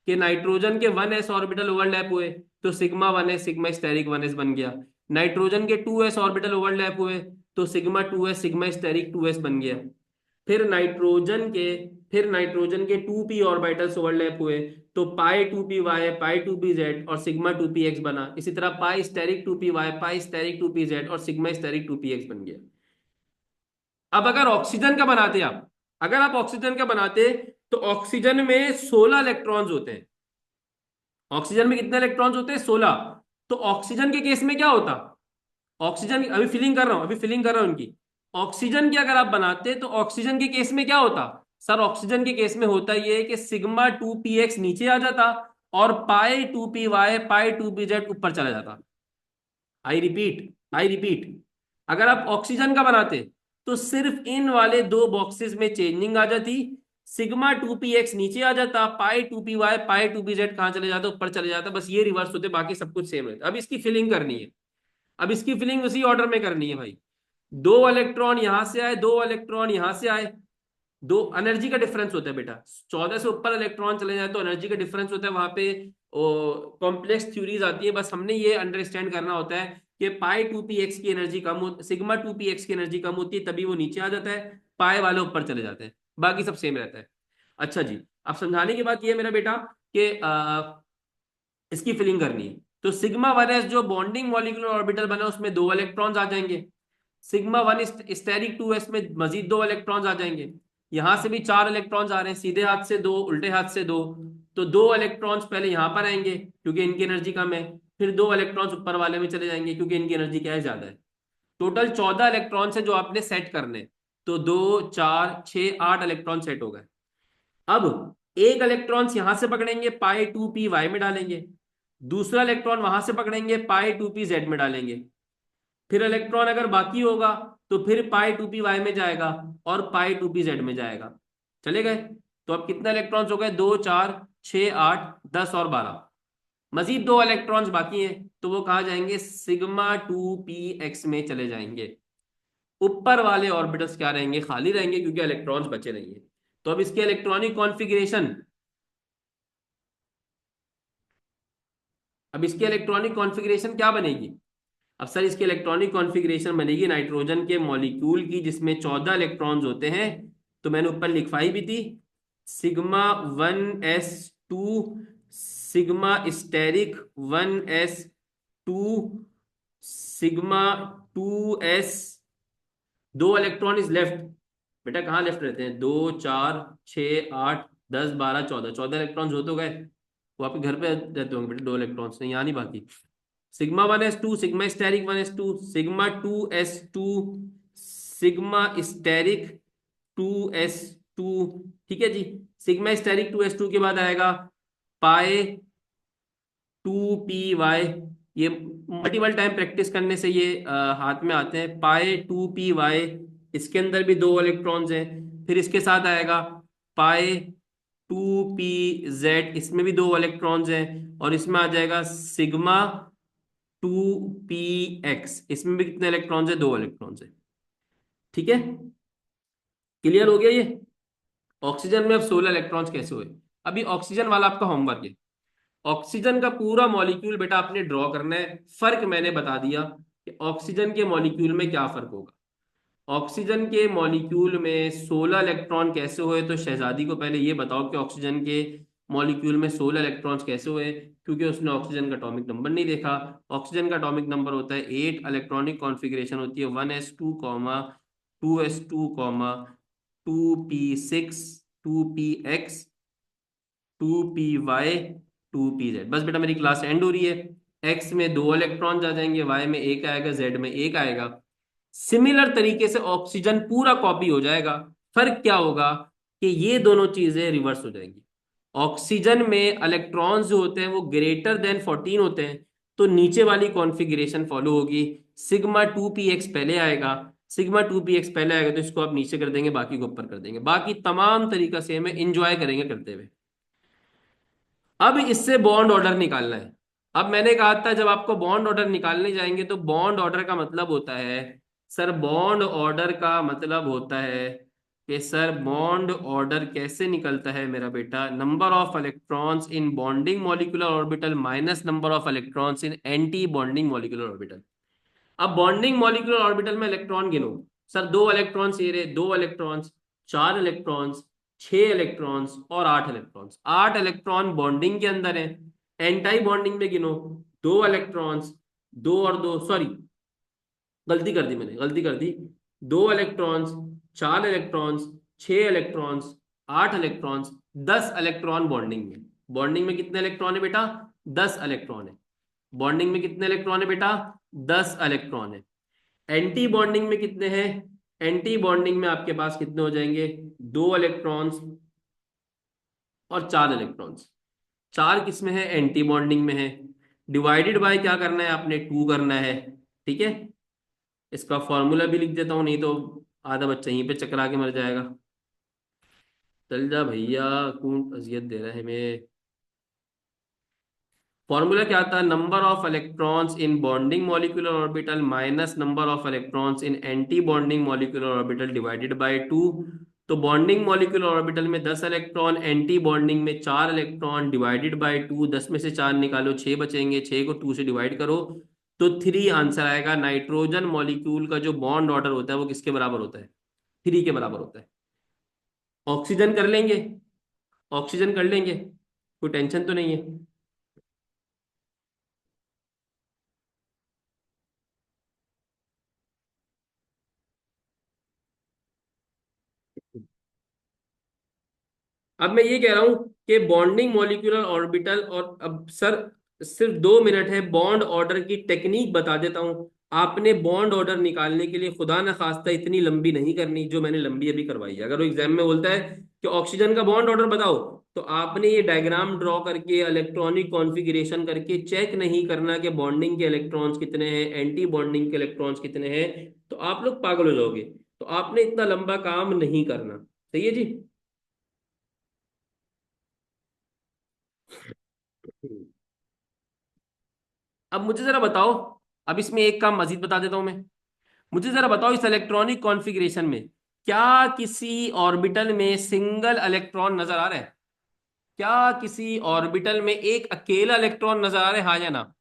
कि नाइट्रोजन के 1s ऑर्बिटल ओवरलैप हुए तो sigma 1s sigma asterisk 1s बन गया। नाइट्रोजन के 2s ऑर्बिटल ओवरलैप हुए तो sigma 2s sigma steric 2s बन गया। फिर नाइट्रोजन के फिर नाइट्रोजन के 2p ऑर्बिटल्स ओवरलैप हुए तो पाई 2p y पाई 2p z और सिग्मा 2p x बना। इसी तरह पाई स्टेरिक 2p y पाई स्टेरिक 2p z और सिग्मा स्टेरिक 2p x बन गया। अब अगर ऑक्सीजन का बनाते आप, अगर आप ऑक्सीजन का बनाते, तो ऑक्सीजन में 16 इलेक्ट्रॉन्स होते हैं। ऑक्सीजन में कितने इलेक्ट्रॉन्स होते हैं? 16। तो ऑक्सीजन के केस में क्या होता? ऑक्सीजन अभी फिलिंग कर रहा हूं, अभी फिलिंग कर रहा हूं उनकी। ऑक्सीजन की अगर आप बनाते तो ऑक्सीजन के केस में क्या होता? सर ऑक्सीजन के केस में होता ये कि सिग्मा 2p x नीचे आ जाता और पाई 2p y पाई 2p z ऊपर चला जाता। आई रिपीट, अगर आप ऑक्सीजन का बनाते तो सिर्फ इन वाले 2 बॉक्सेस में चेंजिंग आ जाती। सिग्मा 2p x नीचे आ जाता, पाई 2py पाई 2pz कहाँ चले जाता, ऊपर चले जाता, बस ये रिवर्स होते, बाकी सब कुछ सेम रहता। अब इसकी फिलिंग करनी है, अब इसकी फिलिंग उसी ऑर्डर में करनी है भाई। दो इलेक्ट्रॉन यहां से आए, दो इलेक्ट्रॉन यहां से आए, दो एनर्जी का डिफरेंस होता है बेटा। 14 से ऊपर इलेक्ट्रॉन चले जाए तो एनर्जी का डिफरेंस होता है, वहां पे कॉम्प्लेक्स थ्योरीज आती है। बस हमने ये अंडरस्टैंड करना होता है कि पाई 2p x की एनर्जी कम हो, सिग्मा 2p x की एनर्जी कम होती है, तभी वो नीचे आ जाता है, पाई वाले ऊपर चले जाते हैं, बाकी सब सेम रहता है। अच्छा जी, अब समझाने की बात ये है मेरा बेटा कि इसकी फिलिंग करनी है। तो सिग्मा 1s जो बॉन्डिंग मॉलिक्यूलर ऑर्बिटल बना उसमें दो इलेक्ट्रॉन्स आ जाएंगे, सिग्मा 1 स्टेरिक 2s में मजीद दो इलेक्ट्रॉन्स आ जाएंगे, यहां से भी चार इलेक्ट्रॉन्स आ रहे हैं, सीधे हाथ से दो, उल्टे हाथ से दो, तो दो इलेक्ट्रॉन्स पहले यहां पर आएंगे क्योंकि इनकी एनर्जी कम है, फिर दो इलेक्ट्रॉन्स ऊपर वाले में चले जाएंगे क्योंकि इनकी एनर्जी क्या है, ज्यादा है। टोटल 14 इलेक्ट्रॉन्स है जो आपने सेट करने, तो 2 4 6 8 इलेक्ट्रॉन सेट हो गए। अब एक इलेक्ट्रॉन्स यहां से पकड़ेंगे, पाई 2p y में डालेंगे, दूसरा इलेक्ट्रॉन वहां से पकड़ेंगे, पाई 2p z में डालेंगे, फिर इलेक्ट्रॉन अगर बाकी होगा तो फिर पाई 2p y में जाएगा और पाई 2p z में जाएगा। चले गए। तो अब कितने इलेक्ट्रॉन्स हो गए, 2 4 6 8 10 और 12, मजीद दो इलेक्ट्रॉन्स बाकी हैं, तो वो कहा जाएंगे, सिग्मा 2p x में चले जाएंगे। ऊपर वाले ऑर्बिटल्स क्या रहेंगे, खाली रहेंगे क्योंकि इलेक्ट्रॉन्स बचे रहेंगे। तो अब इसके इलेक्ट्रॉनिक कॉन्फ़िगरेशन, अब इसकी इलेक्ट्रॉनिक कॉन्फ़िगरेशन क्या बनेगी। अब सर इसकी इलेक्ट्रॉनिक कॉन्फ़िगरेशन बनेगी नाइट्रोजन के मॉलिक्यूल की जिसमें 14 इलेक्ट्रॉन्स होते हैं, तो मैंने ऊपर लिखवाई भी थी, sigma 1s2, sigma asterisk 1s2, sigma 2s, दो इलेक्ट्रॉन इज लेफ्ट। बेटा कहाँ लेफ्ट रहते हैं, 2 4 6 8 10 12 14, 14 इलेक्ट्रॉन्स हो तो गए, वो आपके घर पे रहते होंगे बेटा, दो इलेक्ट्रॉन्स नहीं, यहाँ नहीं बाकी। Sigma 1s2, sigma asterisk 1s2, sigma 2s2, sigma asterisk 2s2। ठीक है जी। सिग्मा स्टेरिक 2s2 के बाद आएगा पाए 2py, ये मल्टीपल टाइम प्रैक्टिस करने से ये हाथ में आते हैं, पाए 2py, इसके अंदर भी दो इलेक्ट्रॉन्स हैं, फिर इसके साथ आएगा पाए 2pz, इसमें भी दो इलेक्ट्रॉन्स हैं, और इसमें आ जाएगा सिग्मा 2p x, इसमें भी कितने इलेक्ट्रॉन्स है, दो इलेक्ट्रॉन्स है। ठीक है, क्लियर हो गया ये। ऑक्सीजन में अब 16 इलेक्ट्रॉन्स कैसे हुए, अभी ऑक्सीजन वाला आपका होमवर्क है। ऑक्सीजन का पूरा मॉलिक्यूल बेटा आपने ड्रॉ करना है। फर्क मैंने बता दिया कि ऑक्सीजन के मॉलिक्यूल में क्या फर्क होगा। ऑक्सीजन के मॉलिक्यूल में 16 इलेक्ट्रॉन कैसे हुए, तो शहजादी को पहले ये बताओ कि ऑक्सीजन के मॉलिक्यूल में 16 इलेक्ट्रॉन्स कैसे हुए, क्योंकि उसने ऑक्सीजन का एटॉमिक नंबर नहीं देखा। ऑक्सीजन का एटॉमिक नंबर होता है 8, इलेक्ट्रॉनिक कॉन्फ़िगरेशन होती है 1s2 2s2 2p6 2px 2py 2pz। बस बेटा मेरी क्लास एंड हो रही है। एक्स में दो इलेक्ट्रॉन आ जाएंगे, वाई में एक आएगा, जेड में एक आएगा। सिमिलर तरीके से ऑक्सीजन पूरा कॉपी हो जाएगा। फर्क क्या होगा कि ये दोनों चीजें रिवर्स हो जाएंगी। ऑक्सीजन में इलेक्ट्रॉन्स जो होते हैं वो ग्रेटर देन 14 होते हैं, तो नीचे वाली कॉन्फ़िगरेशन फॉलो होगी, सिग्मा 2p x पहले आएगा, सिग्मा 2p x पहले आएगा, तो इसको आप नीचे कर देंगे, बाकी को ऊपर कर देंगे, बाकी तमाम तरीका से हमें इंजॉय करेंगे करते हुए। अब इससे बॉन्ड ऑर्डर निकालना है। अब मैंने कहा था जब आपको बॉन्ड ऑर्डर निकालने जाएंगे तो बॉन्ड ऑर्डर का मतलब होता है, सर बॉन्ड ऑर्डर का मतलब होता है कि सर बॉन्ड ऑर्डर कैसे निकलता है मेरा बेटा, number of electrons in bonding molecular orbital minus number of electrons in anti bonding molecular orbital. अब बॉन्डिंग मॉलिक्यूलर ऑर्बिटल में इलेक्ट्रॉन गिनो, सर दो इलेक्ट्रॉन्स ये रहे, दो इलेक्ट्रॉन्स, चार इलेक्ट्रॉन्स, छह इलेक्ट्रॉन्स और आठ इलेक्ट्रॉन्स, आठ इलेक्ट्रॉन बॉन्डिंग के अंदर है। एंटाई बॉन्डिंग में गिनो, दो इलेक्ट्रॉन्स, दो और दो, सॉरी गलती कर दी मैंने, गलती कर दी, दो इलेक्ट्रॉन्स, चार इलेक्ट्रॉन्स, छह इलेक्ट्रॉन्स, आठ इलेक्ट्रॉन्स, 10 इलेक्ट्रॉन बॉन्डिंग में। बॉन्डिंग में कितने इलेक्ट्रॉन है बेटा, 10 इलेक्ट्रॉन है। बॉन्डिंग में कितने इलेक्ट्रॉन है बेटा, 10 इलेक्ट्रॉन है। एंटी बॉन्डिंग में कितने हैं, एंटी बॉन्डिंग में आपके पास कितने हो जाएंगे, दो इलेक्ट्रॉन्स और चार इलेक्ट्रॉन्स। चार किस में है, एंटी बॉन्डिंग में है। डिवाइडेड बाय क्या करना है आपने, 2 करना है। ठीक है, इसका फॉर्मूला भी लिख देता हूं, नहीं तो आधा बच्चा यहीं पे चकरा के मर जाएगा। चल जा भैया, कौन अजियत दे रहा है हमें। फॉर्मूला क्या था? Number of electrons in bonding molecular orbital minus number of electrons in anti bonding molecular orbital divided by two. तो बॉन्डिंग मॉलिक्यूलर ऑर्बिटल में 10 इलेक्ट्रॉन, एंटी बॉन्डिंग में 4 इलेक्ट्रॉन, डिवाइडेड बाय टू। 10 में से 4 निकालो, 6 बचेंगे, 6 को 2 से डिवाइड करो तो 3 आंसर आएगा। नाइट्रोजन मॉलिक्यूल का जो बॉन्ड ऑर्डर होता है वो किसके बराबर होता है? 3 के बराबर होता है। ऑक्सीजन कर लेंगे, ऑक्सीजन कर लेंगे, कोई टेंशन तो नहीं है। अब मैं ये कह रहा हूं कि बॉन्डिंग मॉलिक्यूलर ऑर्बिटल, और अब सर सिर्फ 2 मिनट है, बॉन्ड ऑर्डर की टेक्निक बता देता हूं। आपने बॉन्ड ऑर्डर निकालने के लिए खुदा न खास्ता इतनी लंबी नहीं करनी जो मैंने लंबी अभी करवाई है। अगर वो एग्जाम में बोलता है कि ऑक्सीजन का बॉन्ड ऑर्डर बताओ, तो आपने ये डायग्राम ड्रॉ करके इलेक्ट्रॉनिक कॉन्फ़िगरेशन करके चेक नहीं करना कि बॉन्डिंग के इलेक्ट्रॉन्स कितने हैं, एंटी बॉन्डिंग के इलेक्ट्रॉन्स कितने हैं, तो आप लोग पागल हो जाओगे। तो आपने इतना लंबा काम नहीं करना। सही है जी। अब मुझे जरा बताओ, अब इसमें एक काम मजीद बता देता हूं मैं। मुझे जरा बताओ, इस इलेक्ट्रॉनिक कॉन्फ़िगरेशन में क्या किसी ऑर्बिटल में सिंगल इलेक्ट्रॉन नजर आ रहा है? क्या किसी ऑर्बिटल में एक अकेला इलेक्ट्रॉन नजर आ रहा है, हाँ या ना?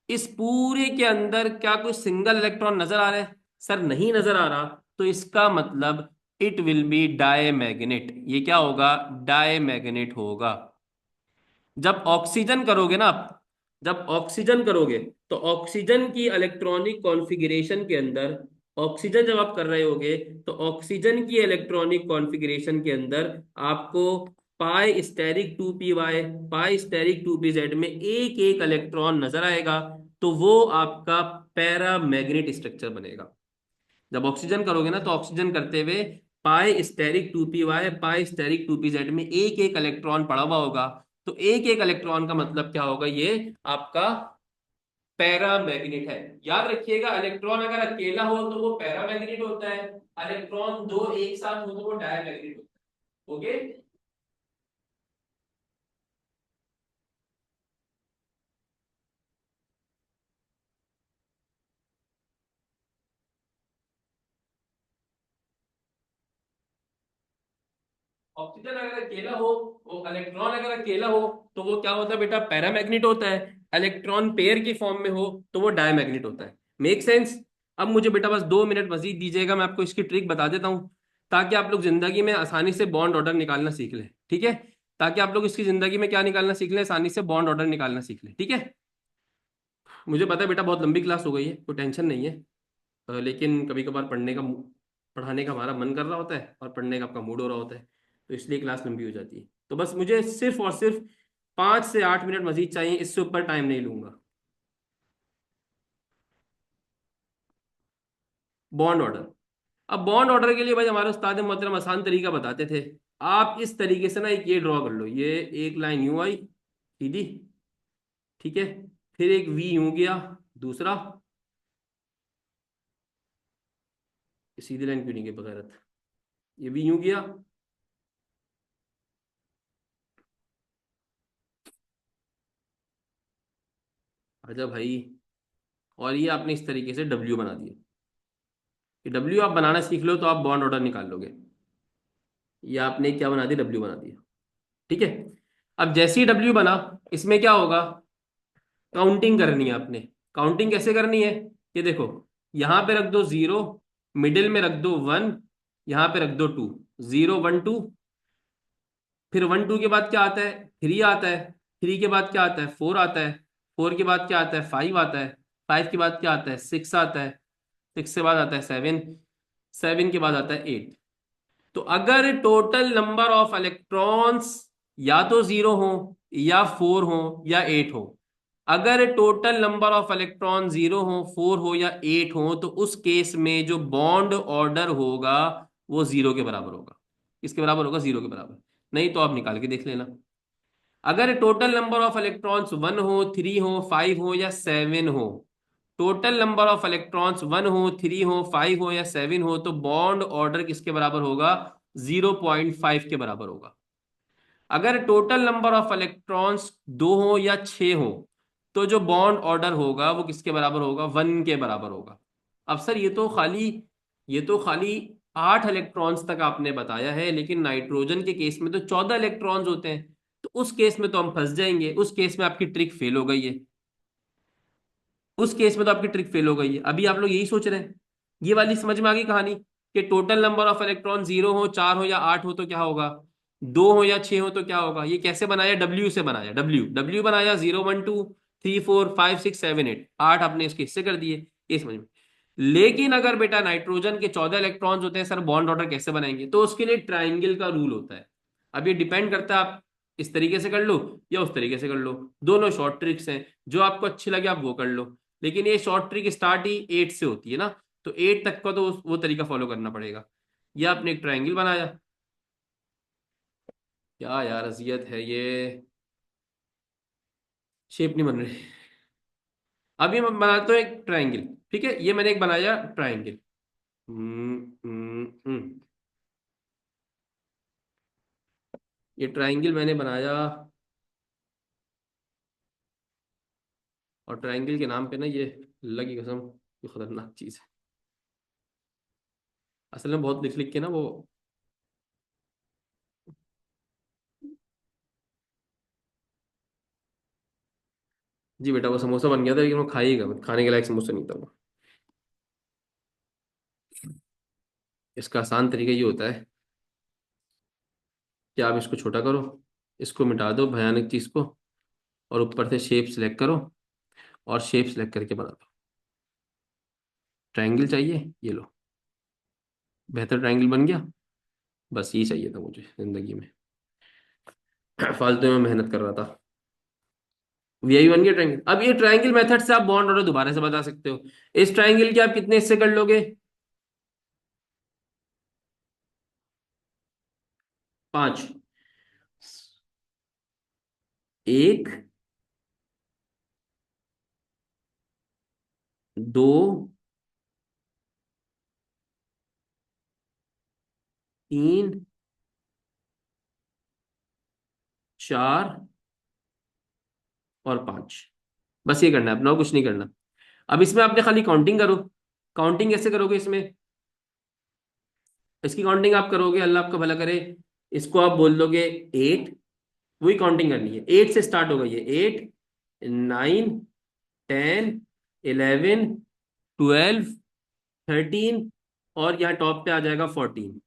इस पूरे के अंदर क्या कोई सिंगल इलेक्ट्रॉन नजर आ रहा है? सर नहीं नजर आ रहा, तो इसका मतलब इट विल बी डायमैग्नेट। ये क्या होगा? डायमैग्नेट होगा। जब ऑक्सीजन करोगे ना आप, जब ऑक्सीजन करोगे तो ऑक्सीजन की इलेक्ट्रॉनिक कॉन्फ़िगरेशन के अंदर, ऑक्सीजन जब आप कर रहे होगे तो ऑक्सीजन की इलेक्ट्रॉनिक कॉन्फ़िगरेशन के अंदर आपको पाई स्टेरिक 2p वाई, पाई स्टेरिक 2p जेड में एक एक इलेक्ट्रॉन नजर आएगा। तो वो आपका पैरामैग्नेट स्ट्रक्चर बनेगा। जब ऑक्सीजन करोगे ना तो ऑक्सीजन करते हुए पाई स्टेरिक 2p वाई, पाई स्टेरिक 2p जेड में एक एक इलेक्ट्रॉन पड़ा हुआ होगा। तो एक एक इलेक्ट्रॉन का मतलब क्या होगा? ये आपका पैरामैग्नेट है। याद रखिएगा, इलेक्ट्रॉन अगर अकेला हो तो वो पैरामैग्नेट होता है, इलेक्ट्रॉन दो एक साथ हो तो वो डायमैग्नेट होता है। ओके। ऑक्सीजन अगर अकेला हो, वो इलेक्ट्रॉन अगर अकेला हो तो वो क्या होता है बेटा? पैरामैग्नेट होता है। इलेक्ट्रॉन पेयर की फॉर्म में हो तो वो डायमैग्नेट होता है। Make sense? अब मुझे बेटा बस 2 मिनट मजीद दीजिएगा, मैं आपको इसकी ट्रिक बता देता हूँ, ताकि आप लोग जिंदगी में आसानी से बॉन्ड ऑर्डर निकालना सीख लें। ठीक है? ताकि आप लोग इसकी जिंदगी में क्या निकालना सीख लें? आसानी से बॉन्ड ऑर्डर निकालना सीख लें। ठीक है? मुझे पता है बेटा बहुत लंबी क्लास हो गई है, कोई टेंशन नहीं है। लेकिन कभी कभार पढ़ाने का हमारा मन कर रहा होता है और पढ़ने का आपका मूड हो रहा होता है, तो इसलिए क्लास लंबी हो जाती है। तो बस मुझे सिर्फ और सिर्फ 5 से 8 मिनट मजीद चाहिए, इससे ऊपर टाइम नहीं लूंगा। Bond order. अब बॉन्ड ऑर्डर के लिए भाई हमारे उस्ताद मोहतरम आसान तरीका बताते थे। आप इस तरीके से ना एक ये ड्रॉ कर लो, ये एक लाइन यूं आई सीधी, ठीक है, फिर एक वी यूं गया, दूसरा, सीधी लाइन क्यों नहीं गई बगैरत, ये भी यूं गया, आजा भाई, और ये आपने इस तरीके से डब्ल्यू बना दिया। ये डब्ल्यू आप बनाना सीख लो तो आप बॉन्ड ऑर्डर निकाल लोगे। ये आपने क्या बना दिया? डब्ल्यू बना दिया। ठीक है? अब जैसे ही डब्ल्यू बना, इसमें क्या होगा? काउंटिंग करनी है आपने। काउंटिंग कैसे करनी है? ये देखो, यहां पे रख दो 0, मिडिल में रख दो 1, यहां पे रख दो 2। 0 1 2, फिर 1 2 के बाद क्या आता है? 3 आता है। 3 के बाद क्या आता है? 4 आता है। 4 के बाद क्या आता है? 5 आता है। 5 के बाद क्या आता है? 6 आता है। 6 के बाद आता है 7। 7 के बाद आता है 8। तो अगर टोटल नंबर ऑफ इलेक्ट्रॉन्स या तो 0 हो, या 4 हो, या 8 हो, अगर टोटल नंबर ऑफ इलेक्ट्रॉन 0 हो, 4 हो, या 8 हो, तो उस केस में जो बॉन्ड ऑर्डर होगा वो 0 के बराबर होगा। किसके बराबर होगा? 0 के बराबर। नहीं तो आप निकाल के देख लेना। अगर टोटल नंबर ऑफ इलेक्ट्रॉन्स 1 हो, 3 हो, 5 हो, या 7 हो, टोटल नंबर ऑफ इलेक्ट्रॉन्स 1 हो, 3 हो, 5 हो, या 7 हो, तो बॉन्ड ऑर्डर किसके बराबर होगा? 0.5 के बराबर होगा। अगर टोटल नंबर ऑफ इलेक्ट्रॉन्स दो हो या छह हो तो जो बॉन्ड ऑर्डर होगा वो किसके बराबर होगा, 1 के बराबर होगा। अब सर ये तो खाली 8 इलेक्ट्रॉन्स तक आपने बताया है, लेकिन नाइट्रोजन के केस में तो 14 इलेक्ट्रॉन्स होते हैं। तो उस केस में तो हम फंस जाएंगे, उस केस में आपकी ट्रिक फेल हो गई है। उस केस में तो आपकी ट्रिक फेल हो गई है। अभी आप लोग यही सोच रहे हैं, ये वाली समझ में आ गई कहानी कि टोटल नंबर ऑफ इलेक्ट्रॉन 0 हो, 4 हो या 8 हो तो क्या होगा, 2 हो या 6 हो तो क्या होगा। ये कैसे बनाया, डब्ल्यू से बनाया, डब्ल्यू डब्ल्यू बनाया, 0 1 2 3 4 5 6 7 8, 8 आपने इसके हिस्से कर दिए, ये समझ में। लेकिन अगर बेटा नाइट्रोजन के 14 इलेक्ट्रॉन्स होते हैं सर, बॉन्ड ऑर्डर कैसे बनाएंगे, तो उसके लिए ट्राइंगल का रूल होता है। अब ये डिपेंड करता है, आप इस तरीके से कर लो या उस तरीके से कर लो, दोनों शॉर्ट ट्रिक्स हैं, जो आपको अच्छी लगे आप वो कर लो। लेकिन ये शॉर्ट ट्रिक स्टार्ट ही 8 से होती है ना, तो 8 तक का तो वो तरीका फॉलो करना पड़ेगा। ये आपने एक ट्रायंगल बनाया, क्या यार अजियत है ये, शेप नहीं बन रही। अभी मैं बनाता हूँ एक ट्रायंगल, ठीक है, ये मैंने एक बनाया ट्रायंगल। ये ट्रायंगल मैंने बनाया, और ट्रायंगल के नाम पे ना ये, अल्लाह की कसम, ये खतरनाक चीज है। असल में बहुत लिख लिख के ना वो, जी बेटा वो समोसा बन गया था, लेकिन वो खाइएगा मत, खाने के लायक समोसा नहीं था वो। इसका आसान तरीका ये होता है कि आप इसको छोटा करो, इसको मिटा दो भयानक चीज को, और ऊपर से शेप सिलेक्ट करो, और शेप सिलेक्ट करके बना दो। ट्रायंगल चाहिए, ये लो, बेहतर ट्रायंगल बन गया। बस ये चाहिए था मुझे जिंदगी में, फालतू में मेहनत कर रहा था। यही बन गया ट्रायंगल। अब ये ट्रायंगल मेथड से आप बॉन्ड ऑर्डर दोबारा से बता सकते हो। इस ट्रायंगल के आप कितने हिस्से कर लोगे, 5, एक, दो, तीन, चार और 5। बस ये करना है, अपना कुछ नहीं करना। अब इसमें आपने खाली काउंटिंग करो। काउंटिंग कैसे करोगे इसमें, इसकी काउंटिंग आप करोगे, अल्लाह आपका भला करे, इसको आप बोल दोगे 8, वही काउंटिंग करनी है, 8 से स्टार्ट होगा ये, 8, 9, 10, 11, 12, 13, और यहाँ टॉप पे आ जाएगा 14।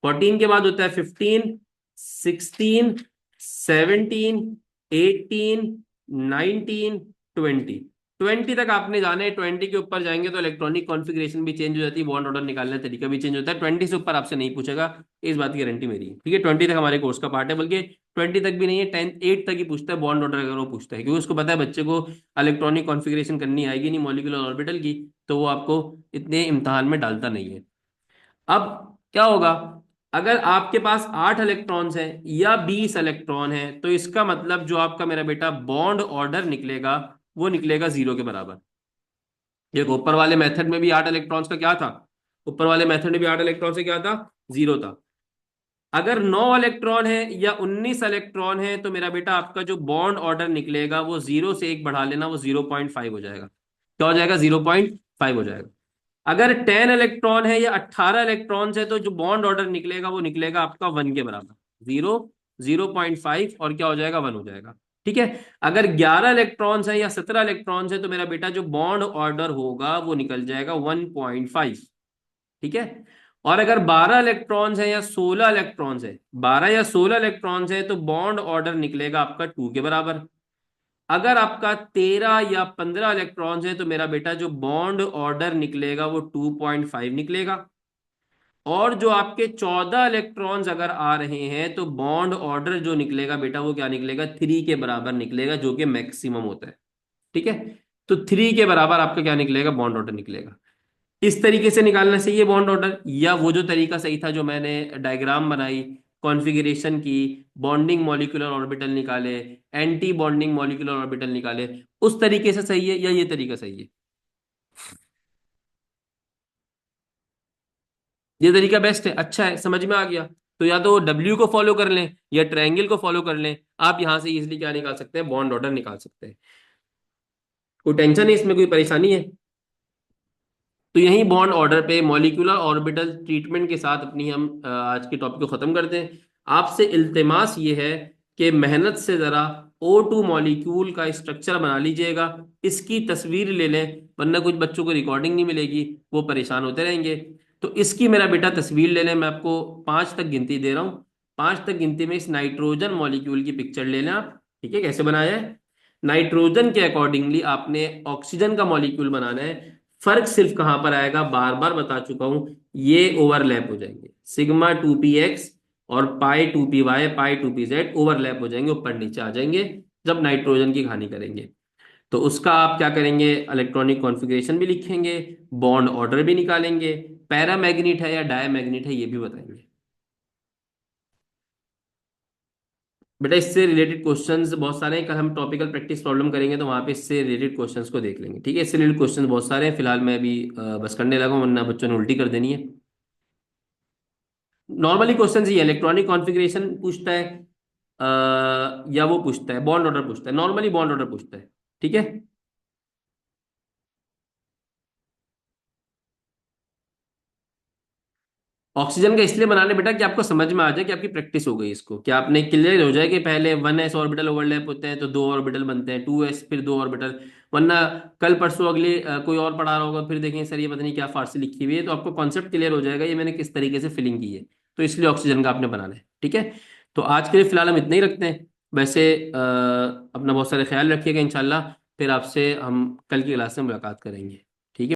14 के बाद होता है 15, 16, 17, 18, 19, 20। 20 तक आपने जाना है, 20 के ऊपर जाएंगे तो इलेक्ट्रॉनिक कॉन्फ़िगरेशन भी चेंज हो जाती है, बॉन्ड ऑर्डर निकालने का तरीका भी चेंज होता है। 20 से ऊपर आपसे नहीं पूछेगा, इस बात की गारंटी मेरी है, ठीक है। 20 तक हमारे कोर्स का पार्ट है, बल्कि 20 तक भी नहीं है, 10, 8 तक ही पूछता है बॉन्ड ऑर्डर, अगर वो पूछता है, क्योंकि उसको पता है बच्चे को इलेक्ट्रॉनिक कॉन्फ़िगरेशन करनी आएगी नहीं मॉलिक्यूलर ऑर्बिटल की, तो वो आपको इतने इम्तहान में डालता नहीं है। अब क्या होगा, अगर आपके पास 8 इलेक्ट्रॉन्स हैं या 20 इलेक्ट्रॉन हैं, तो इसका मतलब जो आपका मेरा बेटा बॉन्ड ऑर्डर निकलेगा वो निकलेगा 0 के बराबर। देखो ऊपर वाले मेथड में भी 8 इलेक्ट्रॉन्स का क्या था, ऊपर वाले मेथड में भी 8 इलेक्ट्रॉन से क्या था, 0 था। अगर 9 इलेक्ट्रॉन है या 19 इलेक्ट्रॉन है तो मेरा बेटा आपका जो बॉन्ड ऑर्डर निकलेगा वो 0 से 1 बढ़ा लेना, वो 0.5 हो जाएगा। क्या हो जाएगा, 0.5 हो जाएगा। अगर 10 इलेक्ट्रॉन है या 18 इलेक्ट्रॉन है तो जो बॉन्ड ऑर्डर निकलेगा वो निकलेगा आपका 1 के बराबर, 0, 0.5, और क्या हो जाएगा, 1 हो जाएगा, ठीक है। अगर 11 इलेक्ट्रॉन्स है या 17 इलेक्ट्रॉन्स है तो मेरा बेटा जो बॉन्ड ऑर्डर होगा वो निकल जाएगा 1.5, ठीक है। और अगर 12 इलेक्ट्रॉन्स है या 16 इलेक्ट्रॉन्स है, 12 या 16 इलेक्ट्रॉन्स है तो बॉन्ड ऑर्डर निकलेगा आपका 2 के बराबर। अगर आपका 13 या 15 इलेक्ट्रॉन्स है तो मेरा बेटा जो बॉन्ड ऑर्डर निकलेगा वो 2.5 निकलेगा। और जो आपके 14 इलेक्ट्रॉन्स अगर आ रहे हैं तो बॉन्ड ऑर्डर जो निकलेगा बेटा वो क्या निकलेगा, 3 के बराबर निकलेगा, जो कि मैक्सिमम होता है, ठीक है। तो 3 के बराबर आपका क्या निकलेगा, बॉन्ड ऑर्डर निकलेगा। इस तरीके से निकालना चाहिए बॉन्ड ऑर्डर, या वो जो तरीका सही था जो मैंने डायग्राम बनाई, कॉन्फ़िगरेशन की, बॉन्डिंग मॉलिक्यूलर ऑर्बिटल निकाले, एंटी बॉन्डिंग मॉलिक्यूलर ऑर्बिटल निकाले, उस तरीके से सही है या ये तरीका सही है, ये तरीका बेस्ट है, अच्छा है, समझ में आ गया। तो या तो डब्ल्यू को फॉलो कर लें या ट्रायंगल को फॉलो कर लें, आप यहां से इजिली क्या निकाल सकते हैं, बॉन्ड ऑर्डर निकाल सकते हैं। कोई टेंशन नहीं, इसमें कोई परेशानी है। तो यही बॉन्ड ऑर्डर पे मॉलिक्यूलर ऑर्बिटल ट्रीटमेंट के साथ अपनी हम आज के टॉपिक को खत्म करते हैं। आपसे इल्तिमास ये है कि मेहनत से जरा O2 मॉलिक्यूल का स्ट्रक्चर बना लीजिएगा, इसकी तस्वीर ले लें, वरना कुछ बच्चों को रिकॉर्डिंग नहीं मिलेगी, वो परेशान होते रहेंगे। तो इसकी मेरा बेटा तस्वीर ले लें, मैं आपको 5 तक गिनती दे रहा हूँ। 5 तक गिनती में इस नाइट्रोजन मॉलिक्यूल की पिक्चर ले लें आप। ठीक है, कैसे बनाया है? नाइट्रोजन के अकॉर्डिंगली आपने ऑक्सीजन का मॉलिक्यूल बनाना है। फर्क सिर्फ कहां पर आएगा, बार बार बता चुका हूं, ये ओवरलैप हो जाएंगे, सिग्मा 2p x और पाई 2p y पाई 2p z ओवरलैप हो जाएंगे, ऊपर नीचे आ जाएंगे जब नाइट्रोजन की कहानी करेंगे। तो उसका आप क्या करेंगे, इलेक्ट्रॉनिक कॉन्फ़िगरेशन भी लिखेंगे, बॉन्ड ऑर्डर भी निकालेंगे, पैरामैग्नेट है या डायमैग्नेट है ये भी बताएंगे। बेटा इससे रिलेटेड क्वेश्चंस बहुत सारे हैं, कल हम टॉपिकल प्रैक्टिस प्रॉब्लम करेंगे तो वहां पे इससे रिलेटेड क्वेश्चंस को देख लेंगे। ठीक है, इससे रिलेटेड क्वेश्चंस बहुत सारे हैं, फिलहाल मैं अभी बस करने लगा हूं, वरना बच्चों ने उल्टी कर देनी है। नॉर्मली क्वेश्चंस ये इलेक्ट्रॉनिक कॉन्फ़िगरेशन पूछता है, अ, या वो पूछता है बॉन्ड ऑर्डर पूछता है, नॉर्मली बॉन्ड ऑर्डर पूछता है। ठीक है। ऑक्सीजन का इसलिए बना ले बेटा कि आपको समझ में आ जाए, कि आपकी प्रैक्टिस हो गई इसको, कि आपने क्लियर हो जाए कि पहले 1s ऑर्बिटल ओवरलैप होते हैं तो 2 ऑर्बिटल बनते हैं, 2s फिर 2 ऑर्बिटल। वरना कल परसों अगले कोई और पढ़ा रहा होगा, फिर देखेंगे सर ये पता नहीं क्या फारसी लिखी हुई है, तो आपको कॉन्सेप्ट क्लियर हो जाएगा ये मैंने किस तरीके से फिलिंग की है। तो इसलिए ऑक्सीजन का आपने बनाना है। ठीक है, तो आज के लिए फिलहाल हम इतना ही रखते हैं। वैसे अपना बहुत सारे ख्याल रखिएगा, इंशाल्लाह फिर आपसे हम कल की क्लास में मुलाकात करेंगे।